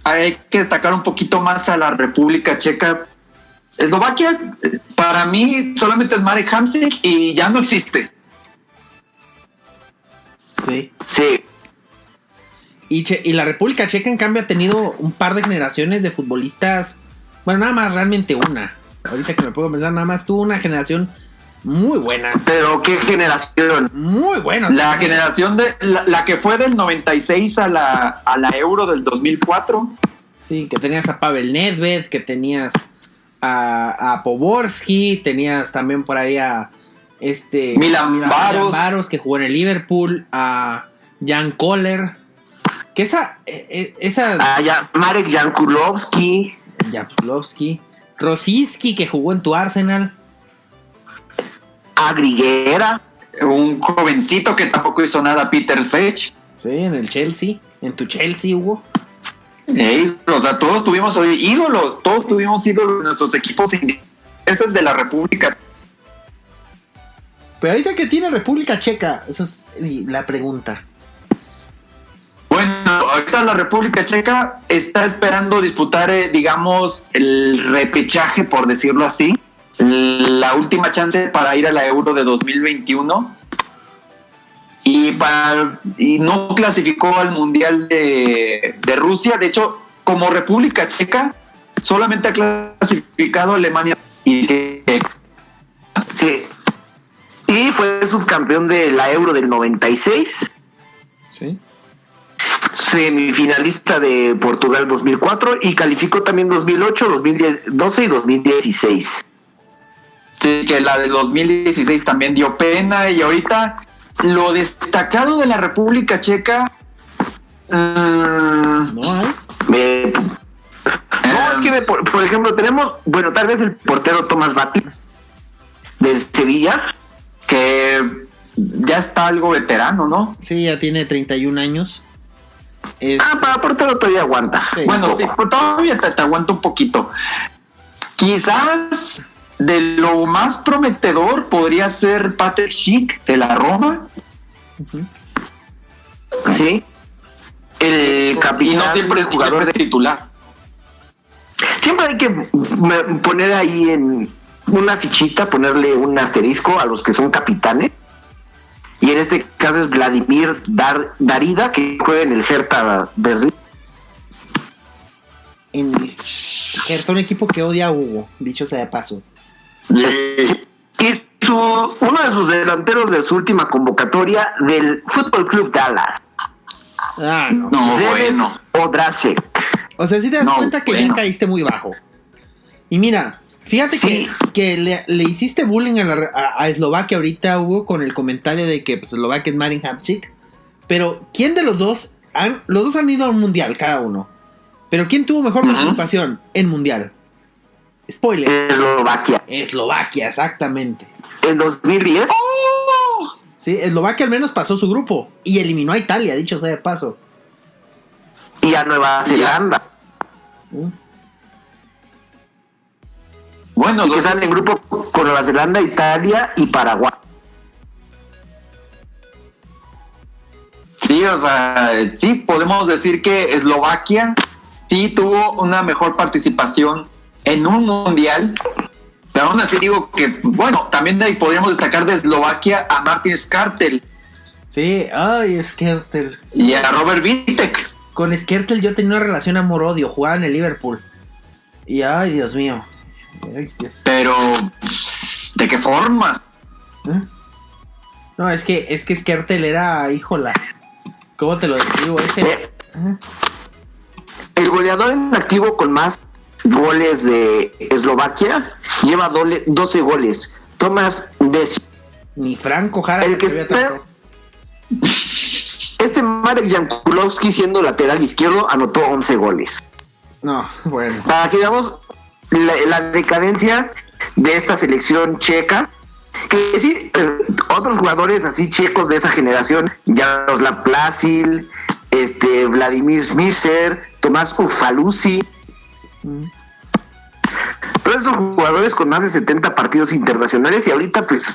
hay que destacar un poquito más a la República Checa. Eslovaquia, para mí, solamente es Marek Hamšík y ya no existe. Sí. Sí. Y la República Checa, en cambio, ha tenido un par de generaciones de futbolistas. Bueno, nada más, realmente una. Ahorita que me puedo pensar, nada más tuvo una generación muy buena. ¿Pero qué generación? Muy buena. La generación de la que fue del 96 a la Euro del 2004. Sí, que tenías a Pavel Nedved, que tenías a Poborski, tenías también por ahí a Milan Baros, que jugó en el Liverpool, a Jan Koller. Que esa Marek Jankulovski, Rosicky, que jugó en tu Arsenal, a Griguera, un jovencito que tampoco hizo nada, Peter Sech. Sí, en el Chelsea, en tu Chelsea, Hugo. O sea, todos tuvimos ídolos en nuestros equipos ingleses de la República. Pero ahorita que tiene República Checa, esa es la pregunta. Bueno, ahorita la República Checa está esperando disputar, digamos, el repechaje, por decirlo así, la última chance para ir a la Euro de 2021 y no clasificó al Mundial de Rusia. De hecho, como República Checa solamente ha clasificado a Alemania y Sí. Y fue subcampeón de la Euro del 96. Sí. Semifinalista de Portugal 2004 y calificó también 2008, 2012 y 2016. Sí, que la de 2016 también dio pena. Y ahorita lo destacado de la República Checa, No hay. Es que por ejemplo tenemos, bueno, tal vez el portero Tomás Bati del Sevilla, que ya está algo veterano, ¿no? Sí, ya tiene 31 años. para portero todavía aguanta. Sí. Bueno, sí, pues todavía te aguanto un poquito. Quizás de lo más prometedor podría ser Patrick Schick de la Roma. Sí. El capitán, y no siempre es jugador de titular. Siempre hay que poner ahí en una fichita, ponerle un asterisco a los que son capitanes. Y en este caso es Vladimir Darida, que juega en el Hertha Berlín. En Hertha, un equipo que odia a Hugo, dicho sea de paso. Y uno de sus delanteros de su última convocatoria del Fútbol Club Dallas. Ah, no. No, Zdeněk bueno. Odrasek. O sea, si te das cuenta que ya caíste muy bajo. Y mira, fíjate Sí. que le hiciste bullying a Eslovaquia ahorita, Hugo, con el comentario de que pues, Eslovaquia es Marin Hamšík. Pero, ¿quién de los dos? Los dos han ido a un mundial, cada uno. Pero, ¿quién tuvo mejor participación en mundial? Spoiler. Eslovaquia. Eslovaquia, exactamente. En 2010. Sí, Eslovaquia al menos pasó su grupo y eliminó a Italia, dicho sea de paso. Y a Nueva Zelanda. Bueno, Y que sale en grupo con Nueva Zelanda, Italia y Paraguay. sí, o sea, sí podemos decir que Eslovaquia sí tuvo una mejor participación en un mundial. Pero aún así digo que, bueno, también de ahí podríamos destacar de Eslovaquia a Martin Skrtel Sí, ay, Skrtel. y a Robert Vitek. Con Skrtel yo tenía una relación amor-odio, jugaba en el Liverpool. Y ay, Dios mío. Ay, Dios. Pero, ¿de qué forma? ¿Eh? No, es que Skrtel era, híjola. ¿Cómo te lo describo? Ese. El goleador en activo con más goles de Eslovaquia lleva 12 goles. Tomás Desi. Ni Franco Jara El que había está- tanto. Marek Jankulovski, siendo lateral izquierdo, anotó 11 goles. No, bueno. Para que veamos la decadencia de esta selección checa, que sí, otros jugadores así checos de esa generación, Jaroslav Plasil, Vladimir Smisser, Tomás Ufalusi, todos esos jugadores con más de 70 partidos internacionales, y ahorita pues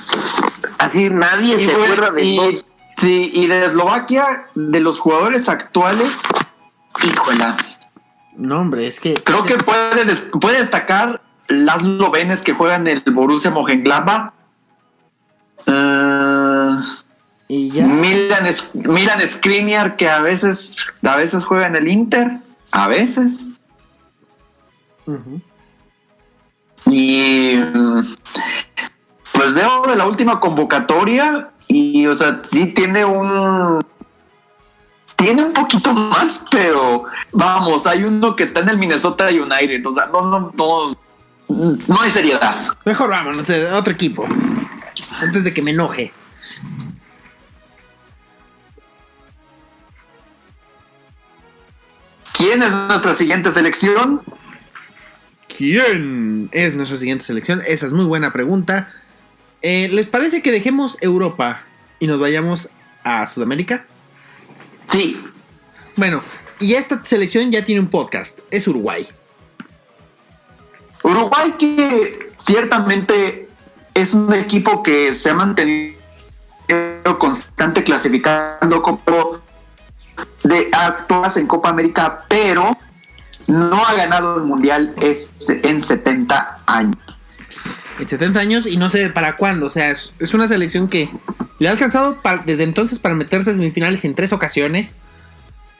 así nadie se acuerda de dos. Sí, y de Eslovaquia, de los jugadores actuales, híjola, No, hombre, es que. creo que puede destacar Laszlo Benes, que juega en el Borussia Mönchengladbach. Y ya. Milan Skriniar, que a veces juega en el Inter, a veces. Ujú. Y pues veo de la última convocatoria y, o sea, sí tiene un poquito más, pero vamos, hay uno que está en el Minnesota United, o sea, no hay seriedad. Mejor vámonos a otro equipo. Antes de que me enoje. ¿Quién es nuestra siguiente selección? ¿Quién es nuestra siguiente selección? Esa es muy buena pregunta. ¿Les parece que dejemos Europa y nos vayamos a Sudamérica? Sí, Bueno, y esta selección ya tiene un podcast. Es Uruguay. Uruguay, que ciertamente es un equipo que se ha mantenido constante clasificando como actuadas en Copa América, pero no ha ganado el Mundial en 70 años. En 70 años y no sé para cuándo. O sea, es una selección que le ha alcanzado desde entonces para meterse a semifinales en 3 ocasiones.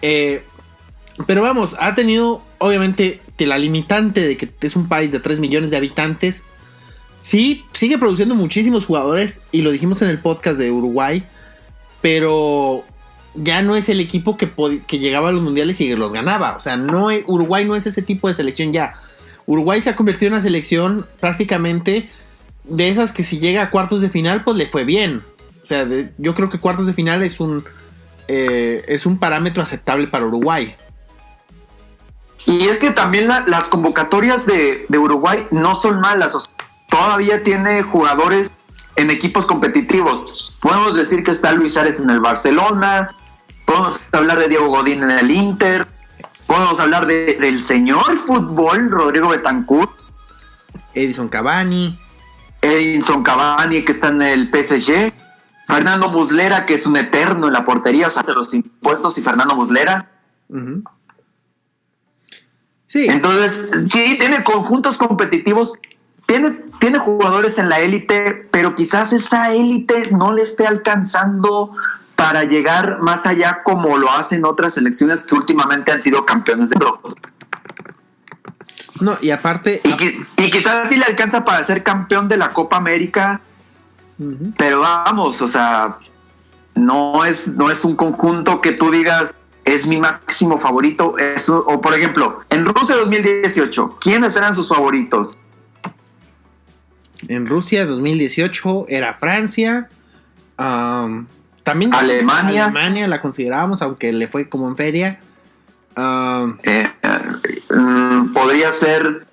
Pero vamos, ha tenido obviamente la limitante de que es un país de 3 millones de habitantes. Sí, sigue produciendo muchísimos jugadores y lo dijimos en el podcast de Uruguay, pero ya no es el equipo que llegaba a los mundiales y los ganaba. O sea, Uruguay no es ese tipo de selección ya. Uruguay se ha convertido en una selección prácticamente de esas que si llega a cuartos de final, pues le fue bien. O sea, yo creo que cuartos de final es un parámetro aceptable para Uruguay. Y es que también las convocatorias de Uruguay no son malas. O sea, todavía tiene jugadores en equipos competitivos. Podemos decir que está Luis Suárez en el Barcelona. Podemos hablar de Diego Godín en el Inter. Podemos hablar del señor fútbol, Rodrigo Betancourt. Edinson Cavani, que está en el PSG. Fernando Muslera, que es un eterno en la portería, o sea, de los impuestos, y Fernando Muslera. Uh-huh. Sí. Entonces, sí, tiene conjuntos competitivos, tiene jugadores en la élite, pero quizás esa élite no le esté alcanzando para llegar más allá como lo hacen otras selecciones que últimamente han sido campeones de mundo. No, y aparte... Y quizás sí le alcanza para ser campeón de la Copa América, uh-huh. Pero vamos, o sea, no es un conjunto que tú digas es mi máximo favorito. Eso, o por ejemplo, en Rusia 2018, ¿quiénes eran sus favoritos? En Rusia 2018 era Francia, también Alemania la considerábamos, aunque le fue como en feria. Podría ser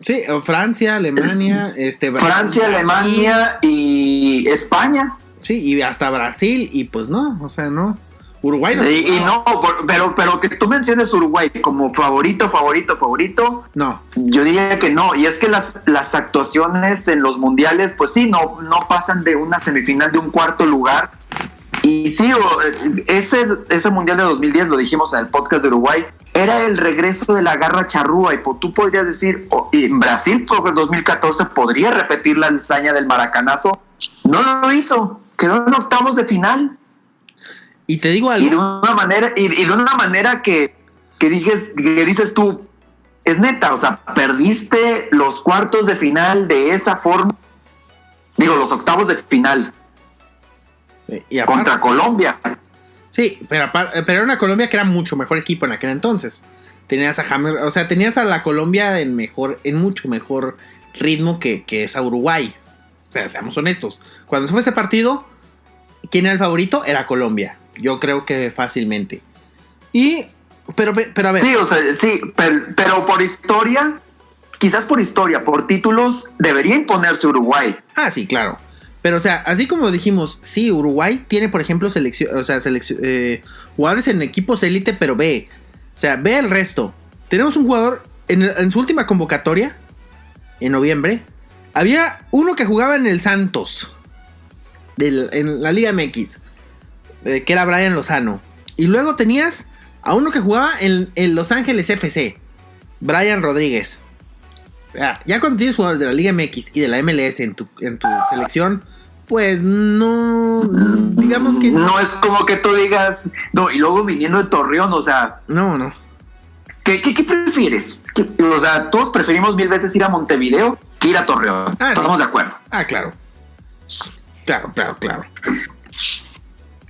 sí, Francia, Alemania, Francia, Alemania y España. Sí, y hasta Brasil, y pues no, o sea, no. Uruguay no. Y no, pero que tú menciones Uruguay como favorito. No. Yo diría que no. Y es que las actuaciones en los mundiales, pues sí, no pasan de una semifinal, de un cuarto lugar. Y sí, ese mundial de 2010, lo dijimos en el podcast de Uruguay, era el regreso de la garra charrúa. Y tú podrías decir, y en Brasil, por el 2014, podría repetir la hazaña del maracanazo. No lo hizo. Quedó en octavos de final. Y te digo algo. Y de una manera que dices tú, es neta, o sea, perdiste los cuartos de final de esa forma. Digo, los octavos de final. Y aparte, contra Colombia. Sí, pero era una Colombia que era mucho mejor equipo en aquel entonces. Tenías a James, o sea, tenías a la Colombia en mucho mejor ritmo que esa Uruguay. O sea, seamos honestos. Cuando se fue ese partido, ¿quién era el favorito? Era Colombia. Yo creo que fácilmente. Pero a ver. Sí, o sea, sí, pero por historia, quizás por títulos, debería imponerse Uruguay. Ah, sí, claro. Pero, o sea, así como dijimos, sí, Uruguay tiene, por ejemplo, jugadores en equipos élite, pero ve el resto. Tenemos un jugador en su última convocatoria, en noviembre, había uno que jugaba en el Santos, en la Liga MX, que era Brian Lozano. Y luego tenías a uno que jugaba en Los Ángeles FC, Brian Rodríguez. O sea, ya cuando tienes jugadores de la Liga MX y de la MLS en tu selección, pues no, digamos que no es como que tú digas, no, y luego viniendo de Torreón, o sea, no. ¿Qué prefieres? O sea, todos preferimos 1000 veces ir a Montevideo que ir a Torreón. Estamos sí. De acuerdo. Ah, claro.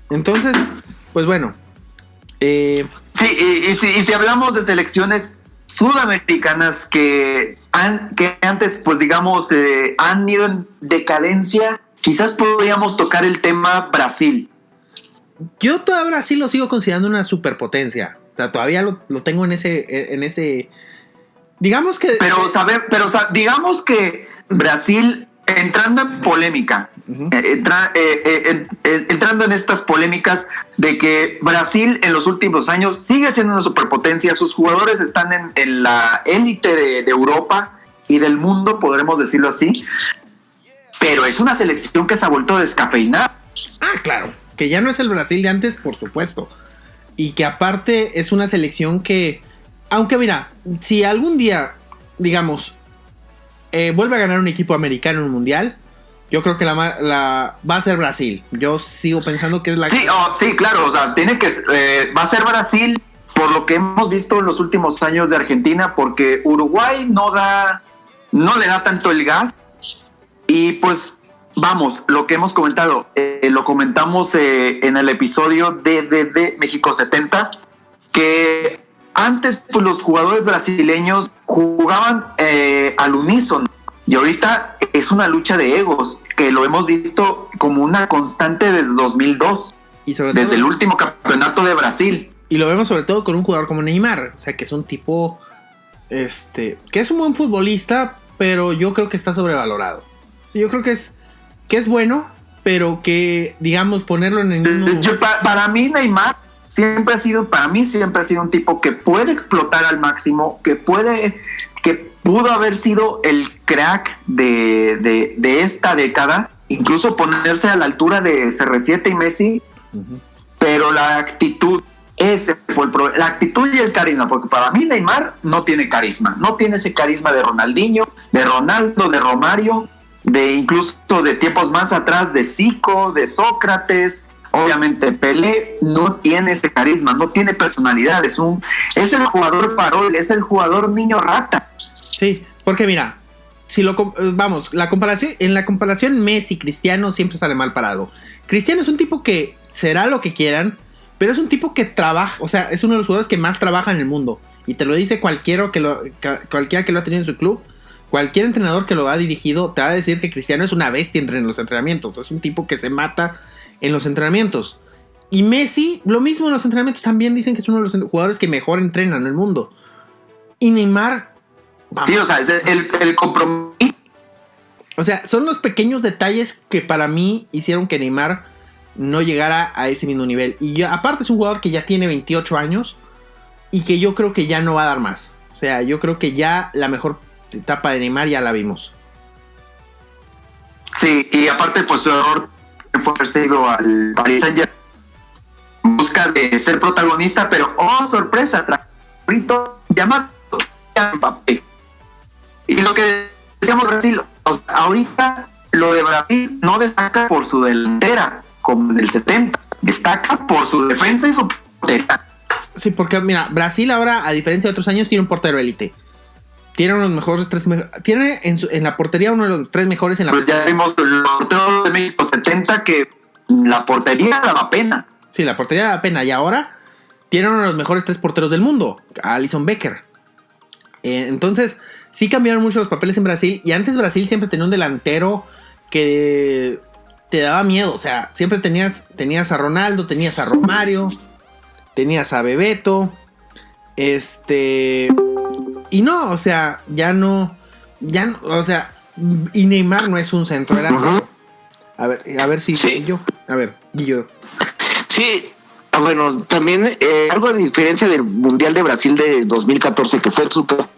Entonces, pues bueno. Sí, y si hablamos de selecciones sudamericanas que antes, pues digamos, han ido en decadencia, quizás podríamos tocar el tema Brasil. Yo todavía Brasil lo sigo considerando una superpotencia. O sea, todavía lo tengo en ese. Digamos que. Pero digamos que Brasil, entrando en polémica, uh-huh. Entrando en estas polémicas de que Brasil en los últimos años sigue siendo una superpotencia, sus jugadores están en la élite de Europa y del mundo, podremos decirlo así, pero es una selección que se ha vuelto descafeinada. Ah, claro, que ya no es el Brasil de antes, por supuesto. y que aparte es una selección que, aunque mira, si algún día, digamos, vuelve a ganar un equipo americano en un mundial, yo creo que la va a ser Brasil. Yo sigo pensando que es la... Sí, claro, o sea, va a ser Brasil por lo que hemos visto en los últimos años de Argentina, porque Uruguay no le da tanto el gas. Y pues vamos, lo que hemos comentado, lo comentamos en el episodio de México 70, que antes pues, los jugadores brasileños jugaban al unísono, y ahorita es una lucha de egos, que lo hemos visto como una constante desde 2002, y sobre desde todo, el último campeonato de Brasil. Y lo vemos sobre todo con un jugador como Neymar, o sea, que es un tipo, que es un buen futbolista, pero yo creo que está sobrevalorado. Yo creo que es bueno, pero que, digamos, ponerlo en el... Para mí Neymar siempre ha sido un tipo que puede explotar al máximo, que pudo haber sido el crack de esta década, incluso ponerse a la altura de CR7 y Messi, pero la actitud, ese fue el problema, la actitud y el carisma, porque para mí Neymar no tiene carisma, no tiene ese carisma de Ronaldinho, de Ronaldo, de Romario, de incluso de tiempos más atrás, de Zico, de Sócrates. Obviamente Pelé no tiene ese carisma, no tiene personalidad, es el jugador farol, es el jugador niño rata. Sí, porque mira, si en la comparación Messi-Cristiano siempre sale mal parado. Cristiano es un tipo que será lo que quieran, pero es un tipo que trabaja, o sea, es uno de los jugadores que más trabaja en el mundo, y te lo dice cualquiera que lo ha tenido en su club. Cualquier entrenador que lo ha dirigido te va a decir que Cristiano es una bestia en los entrenamientos. Es un tipo que se mata en los entrenamientos. Y Messi, lo mismo en los entrenamientos. También dicen que es uno de los jugadores que mejor entrenan en el mundo. Y Neymar... Vamos. Sí, o sea, es el compromiso. O sea, son los pequeños detalles que para mí hicieron que Neymar no llegara a ese mismo nivel. Y aparte es un jugador que ya tiene 28 años y que yo creo que ya no va a dar más. O sea, yo creo que ya la mejor etapa de Neymar ya la vimos. Sí, y aparte pues su error fue haber ido al Paris Saint-Germain en busca de ser protagonista, pero sorpresa, llamado Mbappé. Y lo que decíamos Brasil, ahorita lo de Brasil no destaca por su delantera como en el 70, destaca por su defensa y su portería. Sí, porque mira, Brasil ahora, a diferencia de otros años, tiene un portero élite. Tiene uno de los mejores tiene en la portería uno de los 3 mejores en la portería. Pues ya vimos el portero de México 70 que la portería daba pena. Sí, la portería daba pena. Y ahora tiene uno de los mejores 3 porteros del mundo, Alisson Becker. Entonces, sí cambiaron mucho los papeles en Brasil. Y antes Brasil siempre tenía un delantero que te daba miedo. O sea, siempre tenías a Ronaldo, tenías a Romario, tenías a Bebeto. Y no, o sea, ya no, o sea, y Neymar no es un centro delantero. A ver si sí. Guillo. Sí, bueno, también algo de diferencia del Mundial de Brasil de 2014, que fue su caso,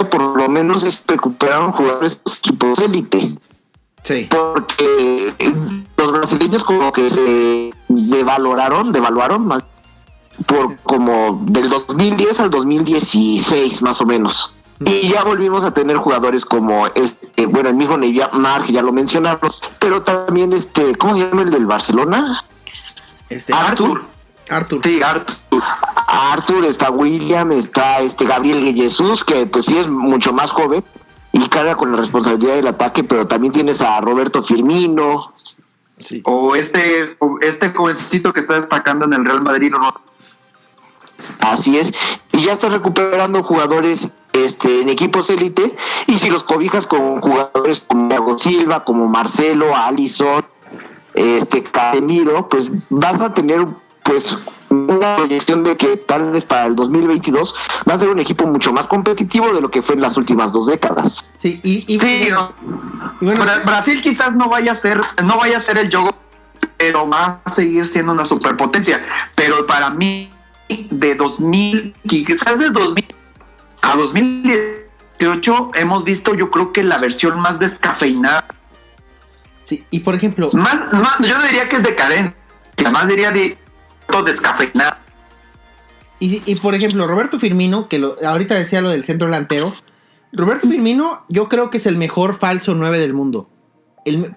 por lo menos recuperaron jugadores de los equipos élite. Sí. Porque los brasileños como que se devaluaron más por como del 2010 al 2016 más o menos. Y ya volvimos a tener jugadores como el mismo Neymar, que ya lo mencionaron, pero también ¿cómo se llama el del Barcelona? Arthur. Sí, Arthur. Arthur, está William, está Gabriel Jesús, que pues sí es mucho más joven y carga con la responsabilidad del ataque, pero también tienes a Roberto Firmino. Sí. O este jovencito que está destacando en el Real Madrid, ¿no? Así es, y ya estás recuperando jugadores en equipos élite, y si los cobijas con jugadores como Thiago Silva, como Marcelo, Alisson, Casemiro, pues vas a tener pues una proyección de que tal vez para el 2022 va a ser un equipo mucho más competitivo de lo que fue en las últimas 2 décadas. Sí, bueno, Brasil quizás no vaya a ser el juego, pero va a seguir siendo una superpotencia. Pero para mí, de 2000, quizás de 2000 a 2018 hemos visto, yo creo que la versión más descafeinada. Sí, y por ejemplo, más yo no diría que es decadencia, más diría de descafeinada. Y por ejemplo, Roberto Firmino, que ahorita decía lo del centro delantero. Roberto Firmino, yo creo que es el mejor falso 9 del mundo.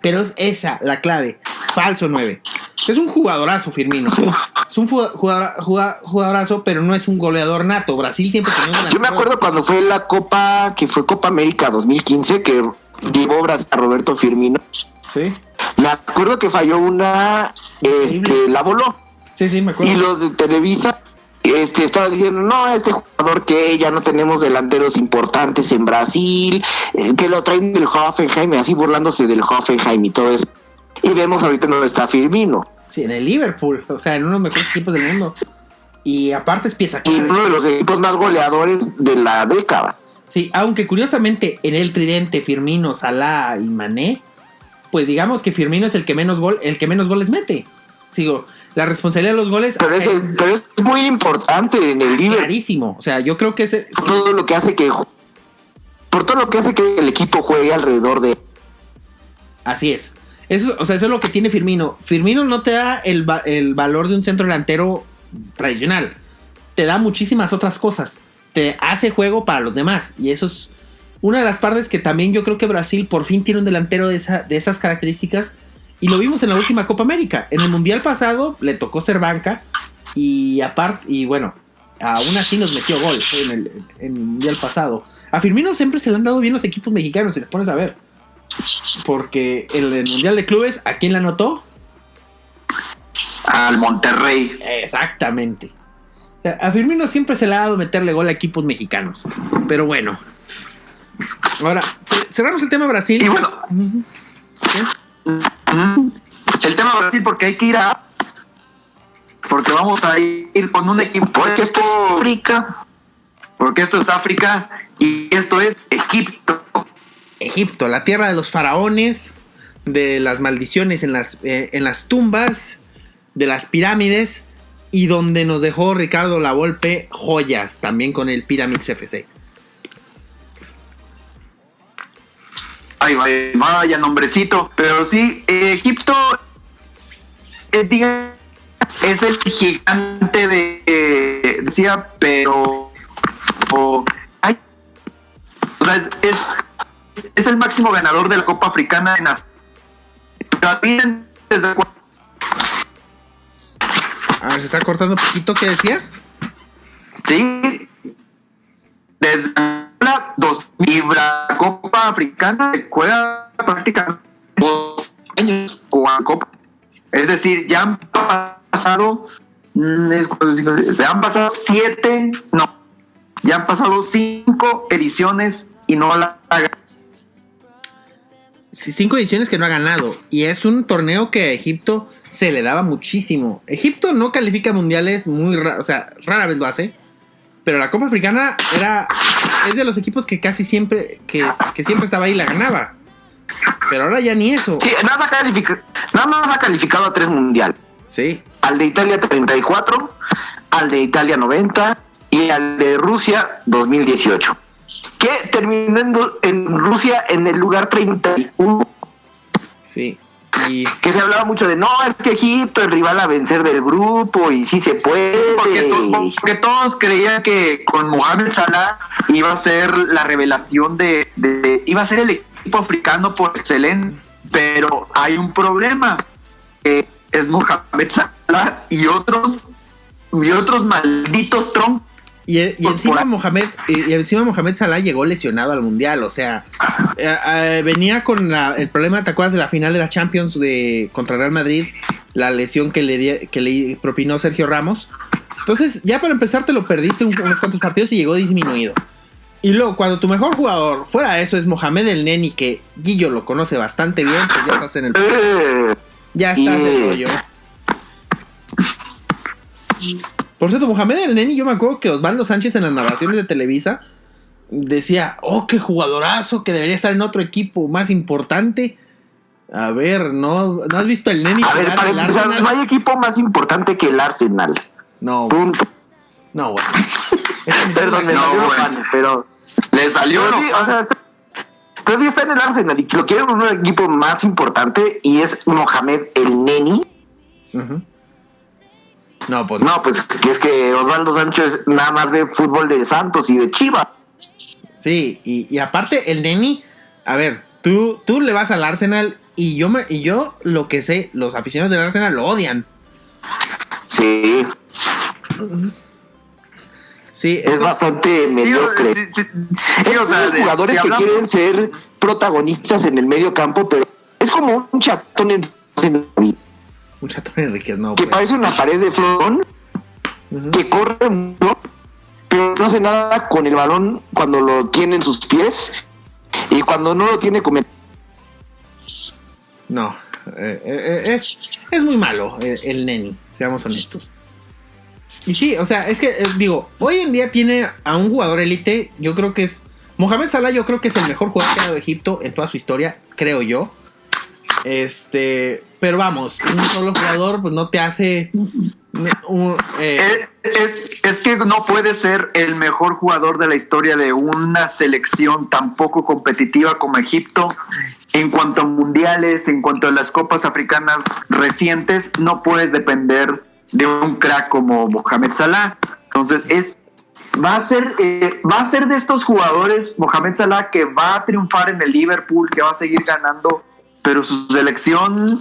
Pero es esa la clave. Falso 9. Es un jugadorazo, Firmino. Sí. Es un jugadorazo, pero no es un goleador nato. Brasil siempre tenía una. Yo me acuerdo cuando fue la Copa, que fue Copa América 2015, que llevó Brasil a Roberto Firmino. Sí. Me acuerdo que falló una, la voló. Sí, me acuerdo. Y los de Televisa estaban diciendo, no, este jugador que ya no tenemos delanteros importantes en Brasil, que lo traen del Hoffenheim, así burlándose del Hoffenheim y todo eso. Y vemos ahorita dónde está Firmino. Sí, en el Liverpool, o sea, en uno de los mejores equipos del mundo. Y aparte es pieza clave. Y uno de los equipos más goleadores de la década. Sí, aunque curiosamente en el tridente Firmino, Salah y Mané, pues digamos que Firmino es el que menos goles mete. Sigo, la responsabilidad de los goles. Pero es muy importante en el Liverpool. Clarísimo, o sea, yo creo que es todo lo que hace que el equipo juegue alrededor de. Así es. Eso es lo que tiene Firmino. Firmino no te da el valor de un centro delantero tradicional. Te da muchísimas otras cosas. Te hace juego para los demás. Y eso es una de las partes que también yo creo que Brasil por fin tiene un delantero de esas características. Y lo vimos en la última Copa América. En el Mundial pasado le tocó ser banca. Y bueno, aún así nos metió gol en el Mundial pasado. A Firmino siempre se le han dado bien los equipos mexicanos, si te pones a ver. Porque en el Mundial de Clubes, ¿a quién la anotó? Al Monterrey. Exactamente. A Firmino siempre se le ha dado meterle gol a equipos mexicanos. Pero bueno. Ahora, cerramos el tema Brasil. Y bueno. ¿Sí? El tema Brasil, porque hay que ir porque vamos a ir con un equipo. Porque esto es África. Porque esto es África. Y esto es Egipto. Egipto, la tierra de los faraones, de las maldiciones en las tumbas, de las pirámides, y donde nos dejó Ricardo Lavolpe joyas, también con el Pyramids FC. Ay, vaya nombrecito. Pero sí, Egipto es el gigante decía, pero es el máximo ganador de la Copa Africana en desde. A ver, se está cortando un poquito, ¿qué decías? Sí, desde la 2000 la Copa Africana se juega prácticamente 2 años con la Copa. Es decir, ya han pasado 5 ediciones y no la hagan. 5 ediciones que no ha ganado. Y es un torneo que a Egipto se le daba muchísimo. Egipto no califica mundiales rara vez lo hace. Pero la Copa Africana es de los equipos que casi siempre que siempre estaba ahí y la ganaba. Pero ahora ya ni eso. Sí, nada más ha calificado a 3 mundiales. Sí. Al de Italia 34, al de Italia 90 y al de Rusia 2018. Que terminando en Rusia en el lugar 31. Sí. Y que se hablaba mucho de no, es que Egipto el rival a vencer del grupo y sí se puede. Porque todos creían que con Mohamed Salah iba a ser la revelación iba a ser el equipo africano por excelencia. Pero hay un problema, que es Mohamed Salah y otros malditos troncos. Y encima Mohamed Salah llegó lesionado al Mundial. O sea, venía con el problema, ¿te acuerdas de la final de la Champions contra Real Madrid? La lesión que le propinó Sergio Ramos. Entonces, ya para empezar te lo perdiste unos cuantos partidos y llegó disminuido. Y luego, cuando tu mejor jugador fuera eso es Mohamed El Neni, que Guillo lo conoce bastante bien, pues ya estás en el... Ya estás en el rollo. Por cierto, Mohamed El Neni, yo me acuerdo que Osvaldo Sánchez en las narraciones de Televisa decía, qué jugadorazo, que debería estar en otro equipo más importante. A ver, ¿no has visto el Neni? A ver, para empezar, no hay equipo más importante que el Arsenal. No. Punto. No, bueno. Perdón, pero le salió. Pero sí está en el Arsenal y lo quieren un equipo más importante y es Mohamed El Neni. Uh-huh. No, pues No, pues es que Osvaldo Sánchez nada más ve fútbol de Santos y de Chivas. Sí, y aparte el Neni, a ver, tú le vas al Arsenal y yo lo que sé, los aficionados del Arsenal lo odian. Sí, Sí, es entonces, bastante mediocre. Sí, o sea, Hay jugadores si que hablamos- quieren ser protagonistas en el medio campo, pero es como un chatón en un Chatón Enríquez, no, que pues. parece una pared de florón, que corre mucho, pero no hace nada con el balón cuando lo tiene en sus pies y cuando no lo tiene come. No, es muy malo el Neni, seamos honestos. Y sí, o sea, es que digo, hoy en día tiene a un jugador élite, yo creo que es Mohamed Salah, yo creo que es el mejor jugador que ha dado Egipto en toda su historia, creo yo. Pero vamos, un solo jugador pues no te hace Es que no puede ser el mejor jugador de la historia de una selección tan poco competitiva como Egipto. En cuanto a mundiales, en cuanto a las copas africanas recientes, no puedes depender de un crack como Mohamed Salah. Entonces va a ser de estos jugadores Mohamed Salah que va a triunfar en el Liverpool, que va a seguir ganando, pero su selección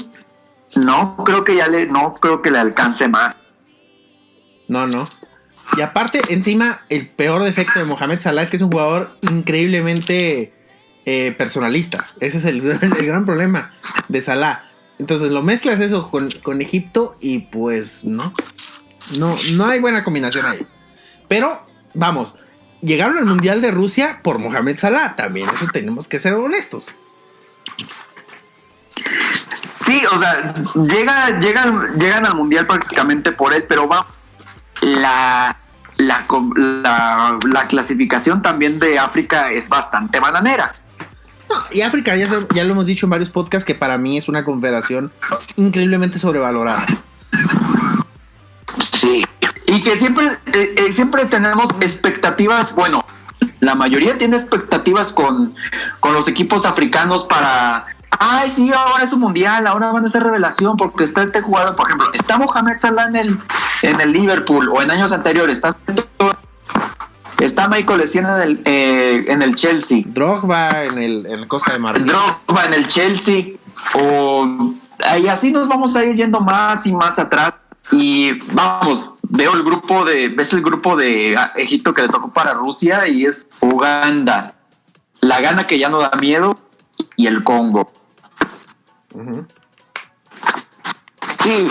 no creo que le alcance más. No. Y aparte, encima, el peor defecto de Mohamed Salah es que es un jugador increíblemente personalista. Ese es el gran problema de Salah. Entonces lo mezclas eso con Egipto y pues no hay buena combinación ahí. Pero, vamos, llegaron al Mundial de Rusia por Mohamed Salah. También eso tenemos que ser honestos. Sí, o sea, llegan al mundial prácticamente por él, pero va la clasificación también de África es bastante bananera. No, y África, ya lo hemos dicho en varios podcasts, que para mí es una confederación increíblemente sobrevalorada. Sí. Y que siempre tenemos expectativas, bueno, la mayoría tiene expectativas con los equipos africanos para... Ay, sí, ahora es un mundial, ahora van a hacer revelación porque está este jugador, por ejemplo, está Mohamed Salah en el Liverpool o en años anteriores, está Michael Essien en el Chelsea, Drogba en el Costa de Marfil. Drogba en el Chelsea, y así nos vamos a ir yendo más y más atrás. Y vamos, ves el grupo de Egipto que le tocó para Rusia y es Uganda, la Ghana que ya no da miedo y el Congo. Sí.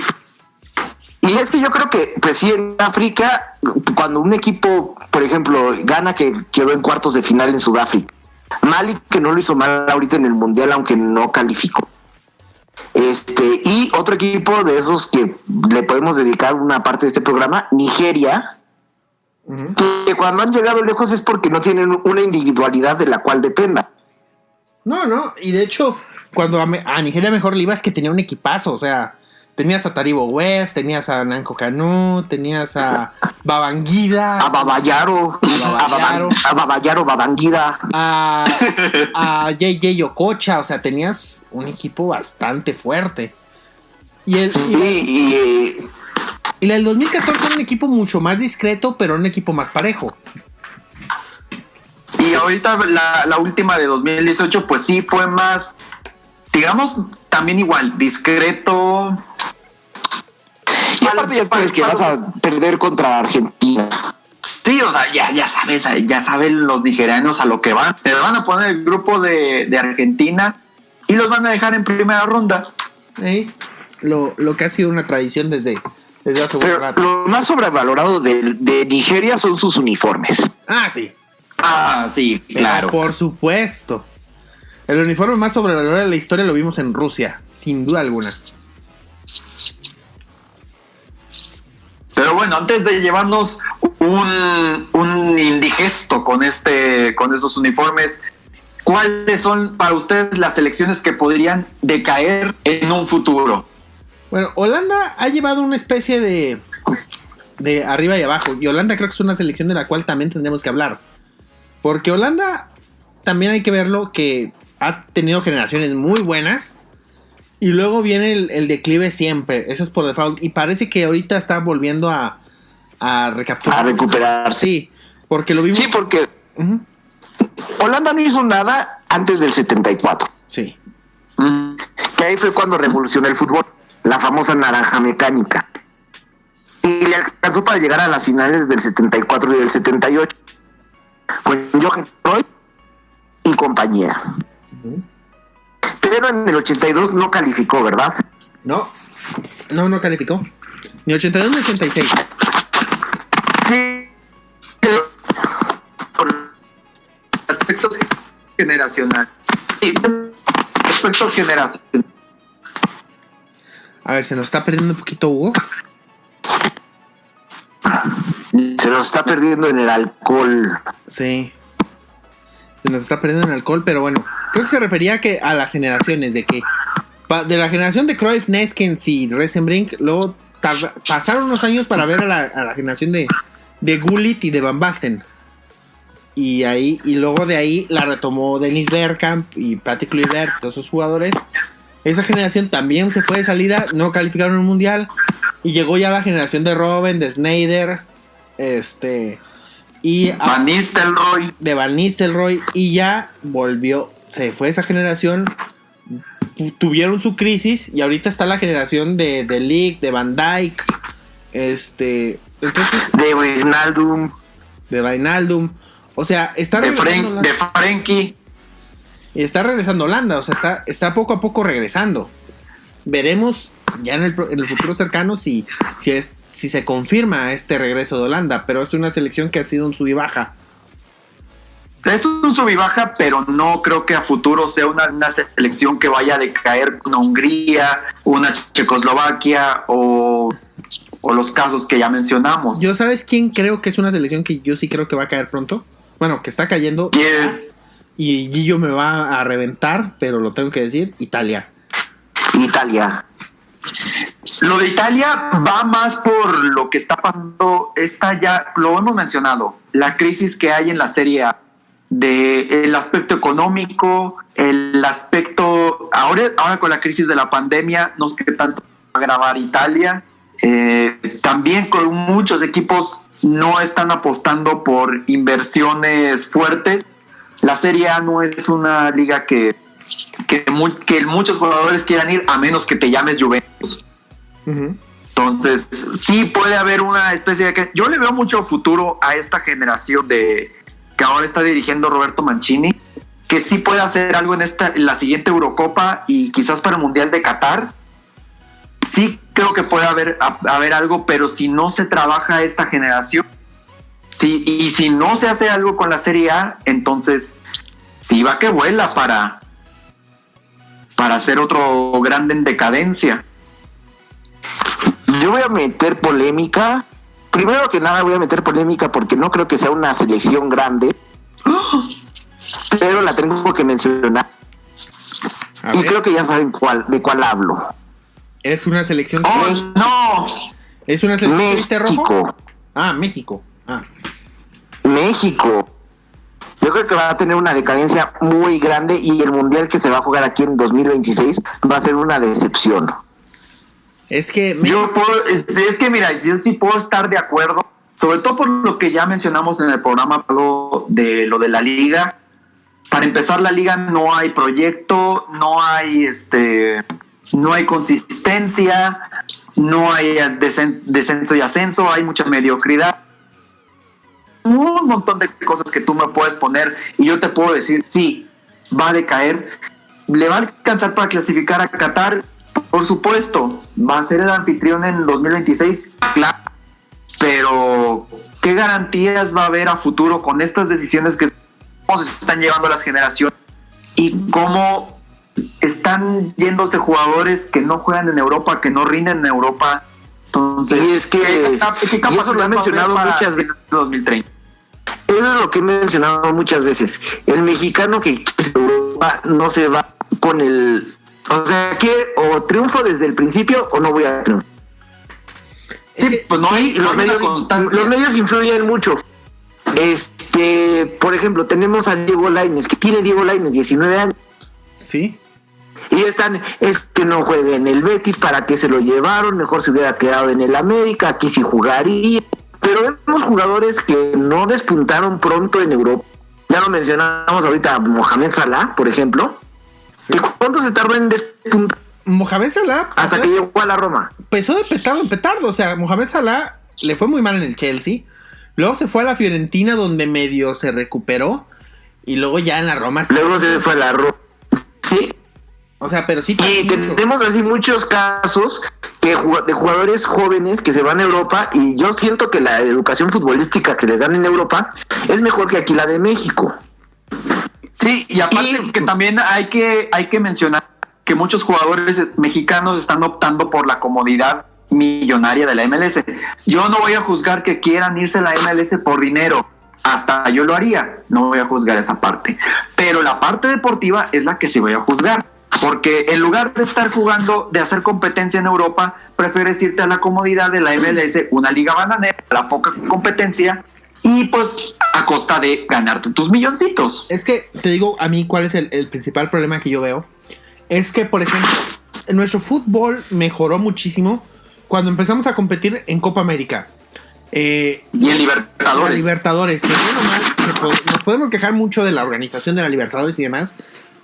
Y es que yo creo que, pues sí, en África, cuando un equipo, por ejemplo, Ghana, que quedó en cuartos de final en Sudáfrica, Mali, que no lo hizo mal ahorita en el Mundial, aunque no calificó. Y otro equipo de esos que le podemos dedicar una parte de este programa, Nigeria, que cuando han llegado lejos es porque no tienen una individualidad de la cual dependa. No, y de hecho, cuando a Nigeria mejor le iba es que tenía un equipazo, o sea, tenías a Taribo West, tenías a Nanko Kanu, tenías a Babangida, A Babayaro, Babangida. a JJ Okocha, o sea, tenías un equipo bastante fuerte. Y la del 2014 era un equipo mucho más discreto, pero un equipo más parejo. Y ahorita la última de 2018, pues sí fue más, digamos, también igual, discreto. Y aparte ya sabes que vas a perder contra Argentina. Sí, o sea, ya saben los nigerianos a lo que van. Les van a poner el grupo de Argentina y los van a dejar en primera ronda. Lo que ha sido una tradición desde hace un Pero rato. lo más sobrevalorado de Nigeria son sus uniformes. Ah, sí. Ah, sí, claro. Por supuesto. El uniforme más sobrevalorado de la historia lo vimos en Rusia, sin duda alguna. Pero bueno, antes de llevarnos un indigesto con esos uniformes, ¿cuáles son para ustedes las selecciones que podrían decaer en un futuro? Bueno, Holanda ha llevado una especie de arriba y abajo. Y Holanda creo que es una selección de la cual también tendríamos que hablar. Porque Holanda también hay que verlo que ha tenido generaciones muy buenas. Y luego viene el declive siempre. Eso es por default. Y parece que ahorita está volviendo a recapturar. A recuperarse. Sí, porque lo vimos. Sí, porque Holanda no hizo nada antes del 74. Sí. Que ahí fue cuando revolucionó el fútbol. La famosa naranja mecánica. Y le alcanzó para llegar a las finales del 74 y del 78. Con Johan Cruyff y compañía. Pero en el 82 no calificó, ¿verdad? No calificó. Ni 82 ni 86. Sí. Por aspectos generacionales. Sí, aspectos generacionales. A ver, se nos está perdiendo un poquito, Hugo. Se nos está perdiendo en el alcohol. Sí. Se nos está perdiendo en el alcohol, pero bueno. Creo que se refería a las generaciones, de que de la generación de Cruyff, Neskens y Resenbrink, luego pasaron unos años para ver a la generación de Gullit y de Van Basten. Y luego de ahí la retomó Dennis Bergkamp y Patrick Kluivert, todos esos jugadores. Esa generación también se fue de salida, no calificaron un mundial. Y llegó ya la generación de Robben, de Sneijder, y Van Nistelrooy. de Van Nistelrooy, y ya volvió, se fue esa generación, tuvieron su crisis, y ahorita está la generación de Ligt, de Van Dijk, entonces de Wijnaldum, o sea, está De regresando Frenkie. y está regresando Holanda, o sea, está poco a poco regresando. Veremos ya en el futuro cercano si se confirma este regreso de Holanda, pero es una selección que ha sido un sub y baja. Es un sub y baja, pero no creo que a futuro sea una selección que vaya a decaer, una Hungría, una Checoslovaquia o los casos que ya mencionamos. ¿Yo sabes quién creo que es una selección que yo sí creo que va a caer pronto? Bueno, que está cayendo. Y Gillo me va a reventar, pero lo tengo que decir, Italia. Lo de Italia va más por lo que está pasando. Ya lo hemos mencionado, la crisis que hay en la Serie A, el aspecto económico, el aspecto ahora con la crisis de la pandemia, no sé qué tanto va a agravar Italia. También con muchos equipos no están apostando por inversiones fuertes. La Serie A no es una liga que muchos jugadores quieran ir, a menos que te llames Juventus. Entonces sí puede haber una especie de yo le veo mucho futuro a esta generación que ahora está dirigiendo Roberto Mancini, que sí puede hacer algo en la siguiente Eurocopa y quizás para el Mundial de Qatar. Sí creo que puede haber algo, pero si no se trabaja esta generación, y si no se hace algo con la Serie A, entonces sí va que vuela para hacer otro grande en decadencia. Yo voy a meter polémica. Primero que nada voy a meter polémica porque no creo que sea una selección grande. Pero la tengo que mencionar. Y creo que ya saben de cuál hablo. Es una selección. ¡No! ¿Es una selección México. triste rojo? México. México. Yo creo que va a tener una decadencia muy grande y el mundial que se va a jugar aquí en 2026 va a ser una decepción. Es que mira, yo sí puedo estar de acuerdo, sobre todo por lo que ya mencionamos en el programa de lo de la liga. Para empezar, la liga no hay proyecto, no hay consistencia, no hay descenso y ascenso, hay mucha mediocridad. Un montón de cosas que tú me puedes poner y yo te puedo decir, sí, va a decaer. ¿Le va a alcanzar para clasificar a Qatar? Por supuesto. ¿Va a ser el anfitrión en 2026? Claro. Pero ¿qué garantías va a haber a futuro con estas decisiones que se están llevando las generaciones? Y cómo están yéndose jugadores que no juegan en Europa, que no rinden en Europa. Entonces, y es que y eso lo he mencionado muchas veces. 2030. Eso es lo que he mencionado muchas veses. El mexicano que no se va con el... O sea, que o triunfo desde el principio o no voy a triunfar. Sí, pues no hay los medios influyen mucho. Por ejemplo, tenemos a Diego Lainez, que tiene Diego Lainez 19 años. Sí. Y Y es que no juega en el Betis, ¿para qué se lo llevaron? Mejor se hubiera quedado en el América, aquí sí jugaría. Pero vemos jugadores que no despuntaron pronto en Europa. Ya lo mencionamos ahorita, Mohamed Salah, por ejemplo. Sí. ¿Y cuánto se tardó en despuntar? Mohamed Salah hasta que llegó a la Roma. Empezó de petardo en petardo. O sea, Mohamed Salah le fue muy mal en el Chelsea. Luego se fue a la Fiorentina, donde medio se recuperó. Y luego ya en la Roma. Luego se fue a la Roma. Sí. O sea, pero sí. Y tenemos así muchos casos de jugadores jóvenes que se van a Europa. Y yo siento que la educación futbolística que les dan en Europa es mejor que aquí la de México. Sí, y aparte que también hay que mencionar que muchos jugadores mexicanos están optando por la comodidad millonaria de la MLS. Yo no voy a juzgar que quieran irse a la MLS por dinero. Hasta yo lo haría. No voy a juzgar esa parte. Pero la parte deportiva es la que sí voy a juzgar. Porque en lugar de estar jugando, de hacer competencia en Europa, prefieres irte a la comodidad de la MLS, una liga bananera, la poca competencia, y pues a costa de ganarte tus milloncitos. Es que te digo a mí cuál es el principal problema que yo veo. Es que, por ejemplo, nuestro fútbol mejoró muchísimo cuando empezamos a competir en Copa América. Y en Libertadores. Libertadores. Que nos podemos quejar mucho de la organización de la Libertadores y demás,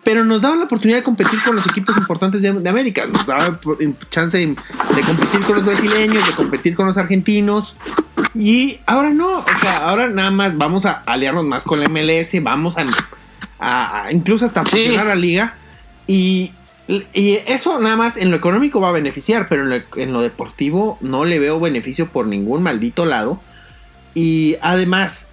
pero nos daba la oportunidad de competir con los equipos importantes de América. Nos daba chance de competir con los brasileños, de competir con los argentinos. Y ahora no. O sea, ahora nada más vamos a aliarnos más con la MLS. Vamos a incluso hasta funcionar la liga. Y eso nada más en lo económico va a beneficiar, pero en lo deportivo no le veo beneficio por ningún maldito lado. Y además,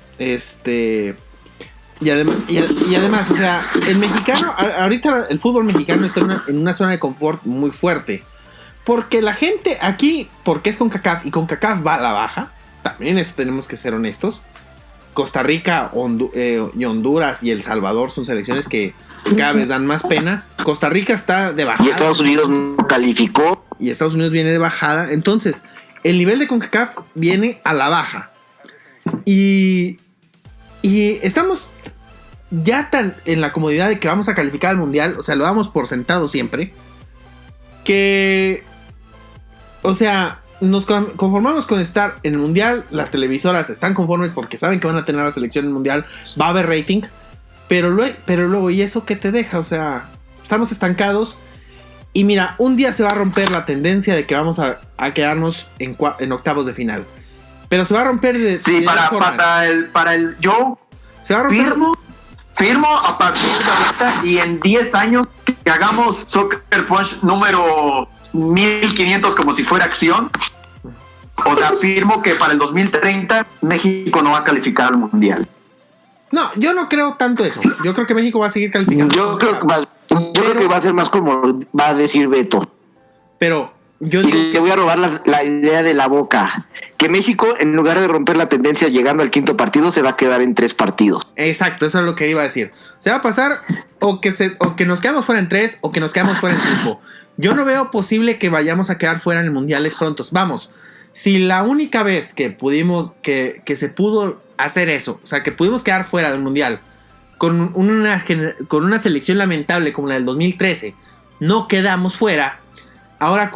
y además, o sea, el mexicano, ahorita el fútbol mexicano está en una zona de confort muy fuerte. Porque la gente aquí, porque es CONCACAF y CONCACAF va a la baja, también eso tenemos que ser honestos. Costa Rica y Honduras y El Salvador son selecciones que cada vez dan más pena. Costa Rica está de bajada. Y Estados Unidos no calificó. Y Estados Unidos viene de bajada. Entonces, el nivel de CONCACAF viene a la baja. Y estamos ya tan en la comodidad de que vamos a calificar al Mundial. O sea, lo damos por sentado siempre. Que, o sea, nos conformamos con estar en el Mundial. Las televisoras están conformes porque saben que van a tener la selección en el Mundial. Va a haber rating. Pero luego, ¿y eso qué te deja? O sea, estamos estancados. Y mira, un día se va a romper la tendencia de que vamos a quedarnos en octavos de final. Pero se va a romper sí, para el yo se va a romper. Firmo a partir de ahorita y en 10 años que hagamos Soccer Punch número 1500 como si fuera acción. O sea, firmo que para el 2030 México no va a calificar al Mundial. No, yo no creo tanto eso. Yo creo que México va a seguir calificando. Yo creo que va a ser más como va a decir Beto. Pero yo te voy a robar la idea de la boca. Que México, en lugar de romper la tendencia llegando al quinto partido, se va a quedar en 3 partidos. Exacto, eso es lo que iba a decir. Se va a pasar o que nos quedamos fuera en 3 o que nos quedamos fuera en 5. Yo no veo posible que vayamos a quedar fuera en mundiales prontos. Vamos, si la única vez que pudimos, que se pudo hacer eso, o sea, que pudimos quedar fuera del mundial con una selección lamentable como la del 2013, no quedamos fuera. Ahora,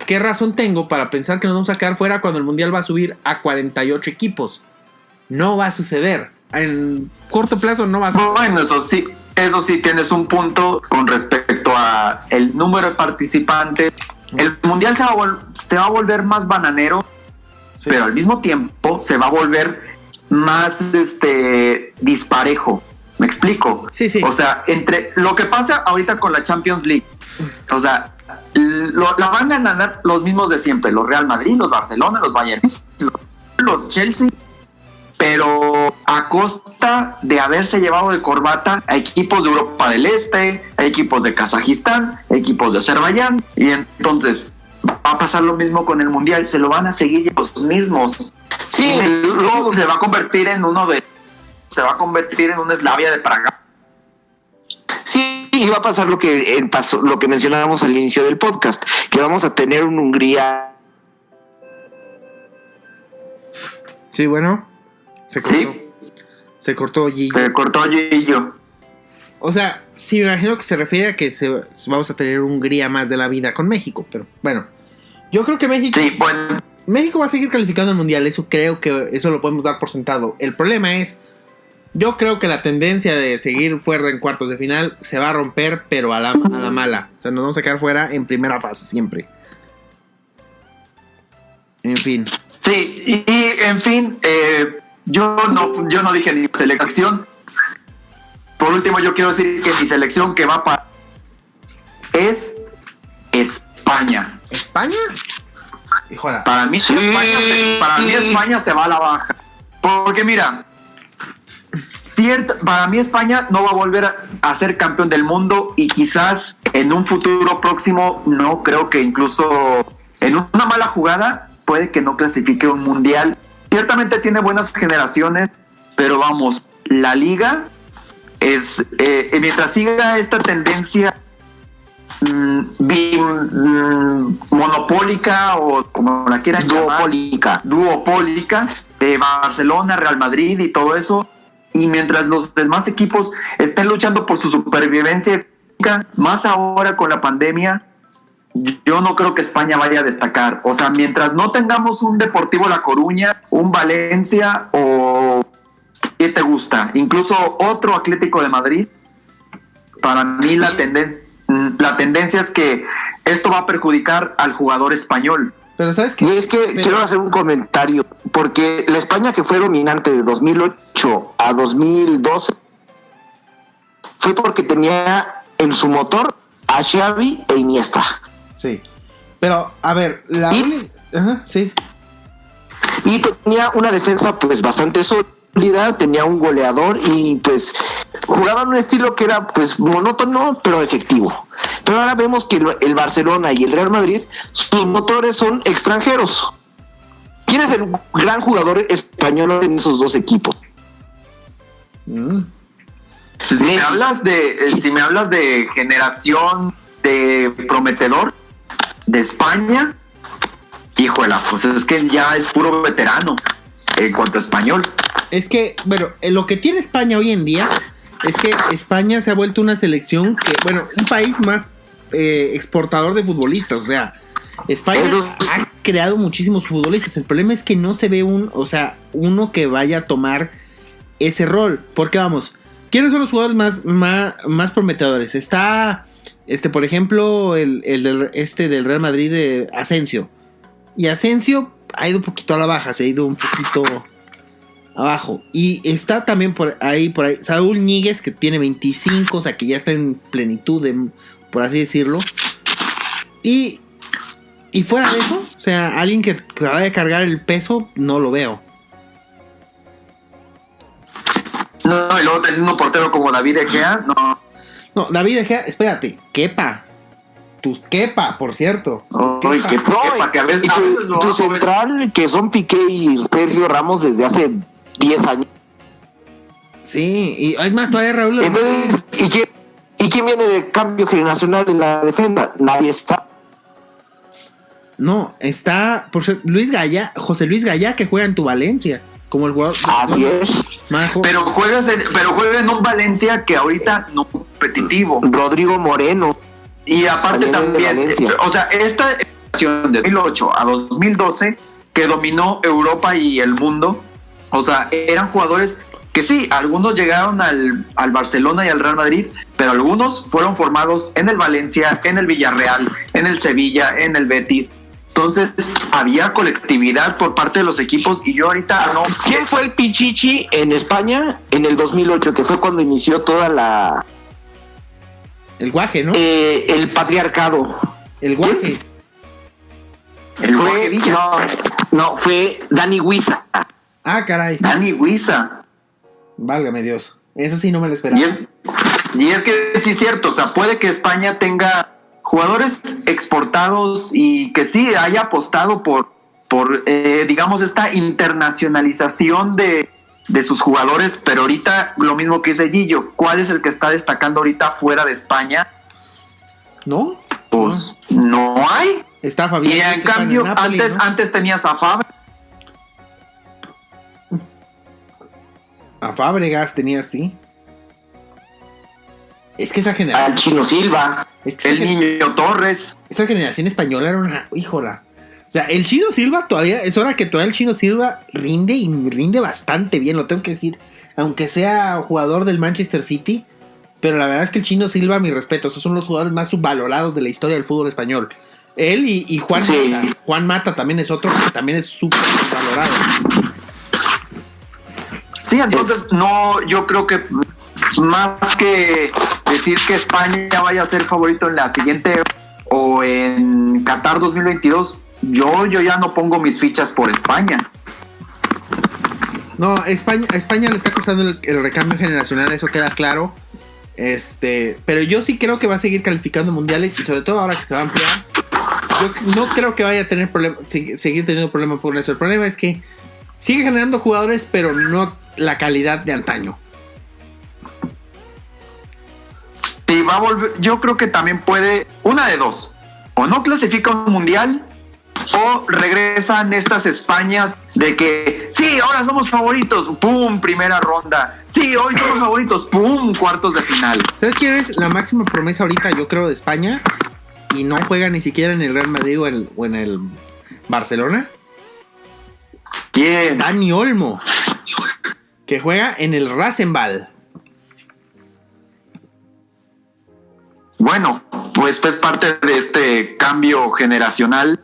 ¿qué razón tengo para pensar que nos vamos a quedar fuera cuando el mundial va a subir a 48 equipos? No va a suceder. En corto plazo no va a suceder. Bueno, eso sí tienes un punto con respecto a el número de participantes. El mundial se va a volver más bananero, sí, pero al mismo tiempo se va a volver más disparejo. ¿Me explico? Sí. O sea, entre lo que pasa ahorita con la Champions League, o sea, la van a ganar los mismos de siempre, los Real Madrid, los Barcelona, los Bayern, los Chelsea, pero a costa de haberse llevado de corbata a equipos de Europa del Este, a equipos de Kazajistán, equipos de Azerbaiyán, y entonces va a pasar lo mismo con el Mundial, se lo van a seguir los mismos. Sí, luego se va a convertir en una Slavia de Praga. Sí, y va a pasar lo que mencionábamos al inicio del podcast, que vamos a tener un Hungría. Sí, bueno, se cortó. ¿Sí? Se cortó Gillo. Se cortó Gillo. O sea, sí me imagino que se refiere a que vamos a tener Hungría más de la vida con México, pero bueno. Yo creo que México... Sí, bueno. México va a seguir calificando al Mundial, eso creo que eso lo podemos dar por sentado. El problema es, yo creo que la tendencia de seguir fuera en cuartos de final se va a romper, pero a la mala. O sea, nos vamos a quedar fuera en primera fase siempre. En fin. Sí, y en fin, yo no dije ni selección. Por último, yo quiero decir que mi selección que va para es España. ¿España? Híjole. Para mí, Sí. España se va a la baja. Porque mira, para mí España no va a volver a ser campeón del mundo y quizás en un futuro próximo, no creo que incluso en una mala jugada puede que no clasifique un mundial. Ciertamente tiene buenas generaciones, pero vamos, la liga es mientras siga esta tendencia monopólica o como la quieran llamar, duopólica de Barcelona, Real Madrid y todo eso, y mientras los demás equipos estén luchando por su supervivencia, más ahora con la pandemia, yo no creo que España vaya a destacar. O sea, mientras no tengamos un Deportivo La Coruña, un Valencia o ¿qué te gusta? Incluso otro Atlético de Madrid, para mí la tendencia es que esto va a perjudicar al jugador español. Pero ¿sabes qué? Y es que quiero hacer un comentario, porque la España que fue dominante de 2008 a 2012 fue porque tenía en su motor a Xavi e Iniesta. Sí. Pero, a ver, sí. Y tenía una defensa pues bastante sólida, tenía un goleador y pues jugaban un estilo que era pues monótono pero efectivo. Pero ahora vemos que el Barcelona y el Real Madrid, sus motores son extranjeros. ¿Quién es el gran jugador español en esos dos equipos? Si me hablas de generación de prometedor de España, híjola, pues es que ya es puro veterano en cuanto a español. Es que, bueno, lo que tiene España hoy en día es que España se ha vuelto una selección que, bueno, un país más exportador de futbolistas. O sea, España ha creado muchísimos futbolistas. El problema es que no se ve uno que vaya a tomar ese rol. Porque vamos, ¿quiénes son los jugadores más prometedores? Está, por ejemplo, el del Real Madrid, de Asensio. Y Asensio ha ido un poquito a la baja, se ha ido un poquito abajo. Y está también por ahí Saúl Ñíguez, que tiene 25, o sea que ya está en plenitud, por así decirlo. Y fuera de eso, o sea, alguien que vaya a cargar el peso, no lo veo. No, y luego teniendo un portero como David De Gea, no. No, David De Gea, espérate, Kepa, por cierto. Kepa, que a veces tu central, que son Piqué y Sergio Ramos desde hace 10 años. Sí, y es más, todavía Raúl. Entonces, ¿y quién viene de cambio generacional en la defensa? Nadie está. No, está José Luis Gallá, que juega en tu Valencia, como el jugador. Así es. Pero juega en un Valencia que ahorita no es competitivo. Rodrigo Moreno. Y aparte también, o sea, esta generación de 2008 a 2012 que dominó Europa y el mundo, o sea, eran jugadores que sí, algunos llegaron al Barcelona y al Real Madrid, pero algunos fueron formados en el Valencia, en el Villarreal, en el Sevilla, en el Betis. Entonces había colectividad por parte de los equipos y yo ahorita no. ¿Quién fue el Pichichi en España en el 2008, que fue cuando inició toda el guaje, ¿no? El patriarcado. El guaje. No, fue Dani Huiza. Ah, caray. Dani Huiza. Válgame Dios. Eso sí no me lo esperaba. Y es que sí es cierto, o sea, puede que España tenga jugadores exportados y que sí haya apostado por digamos, esta internacionalización de sus jugadores, pero ahorita lo mismo que dice Gillo, ¿cuál es el que está destacando ahorita fuera de España? ¿No? Pues no hay. Está Fabián. Y en cambio, Napoli, antes tenías a Fábregas tenías, sí. Es que esa Al generación... Chino Silva. Es que El Niño Torres. esa generación española era una... Híjola. O sea, el Chino Silva todavía... Es hora que todavía el Chino Silva rinde y rinde bastante bien, lo tengo que decir. Aunque sea jugador del Manchester City. Pero la verdad es que el Chino Silva, mi respeto, esos son los jugadores más subvalorados de la historia del fútbol español. Él y Juan Mata. Juan Mata también es otro que también es súper subvalorado. Sí, entonces no, yo creo que más que decir que España vaya a ser favorito en la siguiente o en Qatar 2022, yo ya no pongo mis fichas por España. No, a España le está costando el recambio generacional, eso queda claro. Pero yo sí creo que va a seguir calificando mundiales y sobre todo ahora que se va a ampliar. Yo no creo que vaya a tener seguir teniendo problemas por eso. El problema es que sigue generando jugadores, pero no la calidad de antaño. Sí, va a volver. Yo creo que también puede, una de dos, o no clasifica un mundial o regresan estas Españas de que sí, ahora somos favoritos, pum, primera ronda, sí, hoy somos favoritos, pum, cuartos de final. ¿Sabes quién es la máxima promesa ahorita, yo creo, de España? Y no juega ni siquiera en el Real Madrid o en el Barcelona. ¿Quién? Dani Olmo, que juega en el Rasenball. Bueno, pues es parte de este cambio generacional.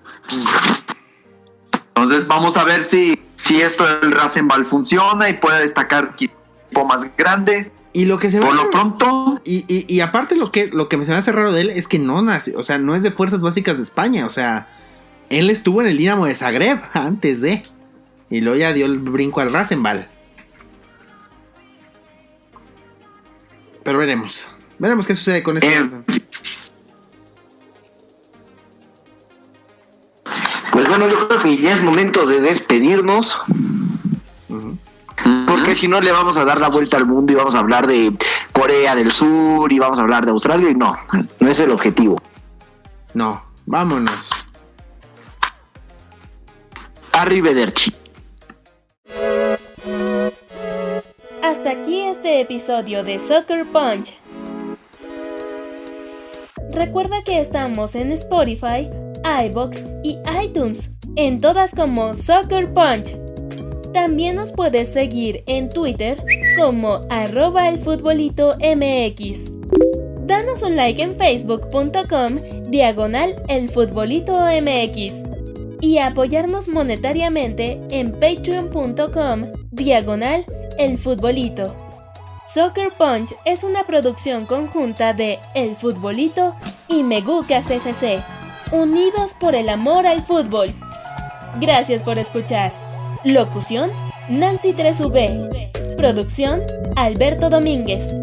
Entonces vamos a ver si esto del Rasenball funciona y puede destacar un equipo más grande. Y lo que se por ve, lo pronto, y aparte lo que se me hace raro de él es que no nació, o sea, no es de fuerzas básicas de España, o sea, él estuvo en el Dinamo de Zagreb antes de, y luego ya dio el brinco al Rasenball. Pero veremos qué sucede con esto. Pues bueno, yo creo que ya es momento de despedirnos. Porque si no le vamos a dar la vuelta al mundo y vamos a hablar de Corea del Sur y vamos a hablar de Australia y no es el objetivo. No, vámonos. Arrivederci. Hasta aquí este episodio de Soccer Punch. Recuerda que estamos en Spotify, iVoox y iTunes, en todas como Soccer Punch. También nos puedes seguir en Twitter como @elfutbolito.mx. Danos un like en facebook.com/elfutbolito.mx y apoyarnos monetariamente en patreon.com/elfutbolito. Soccer Punch es una producción conjunta de El Futbolito y Megucas FC, unidos por el amor al fútbol. Gracias por escuchar. Locución: Nancy 3V. Producción: Alberto Domínguez.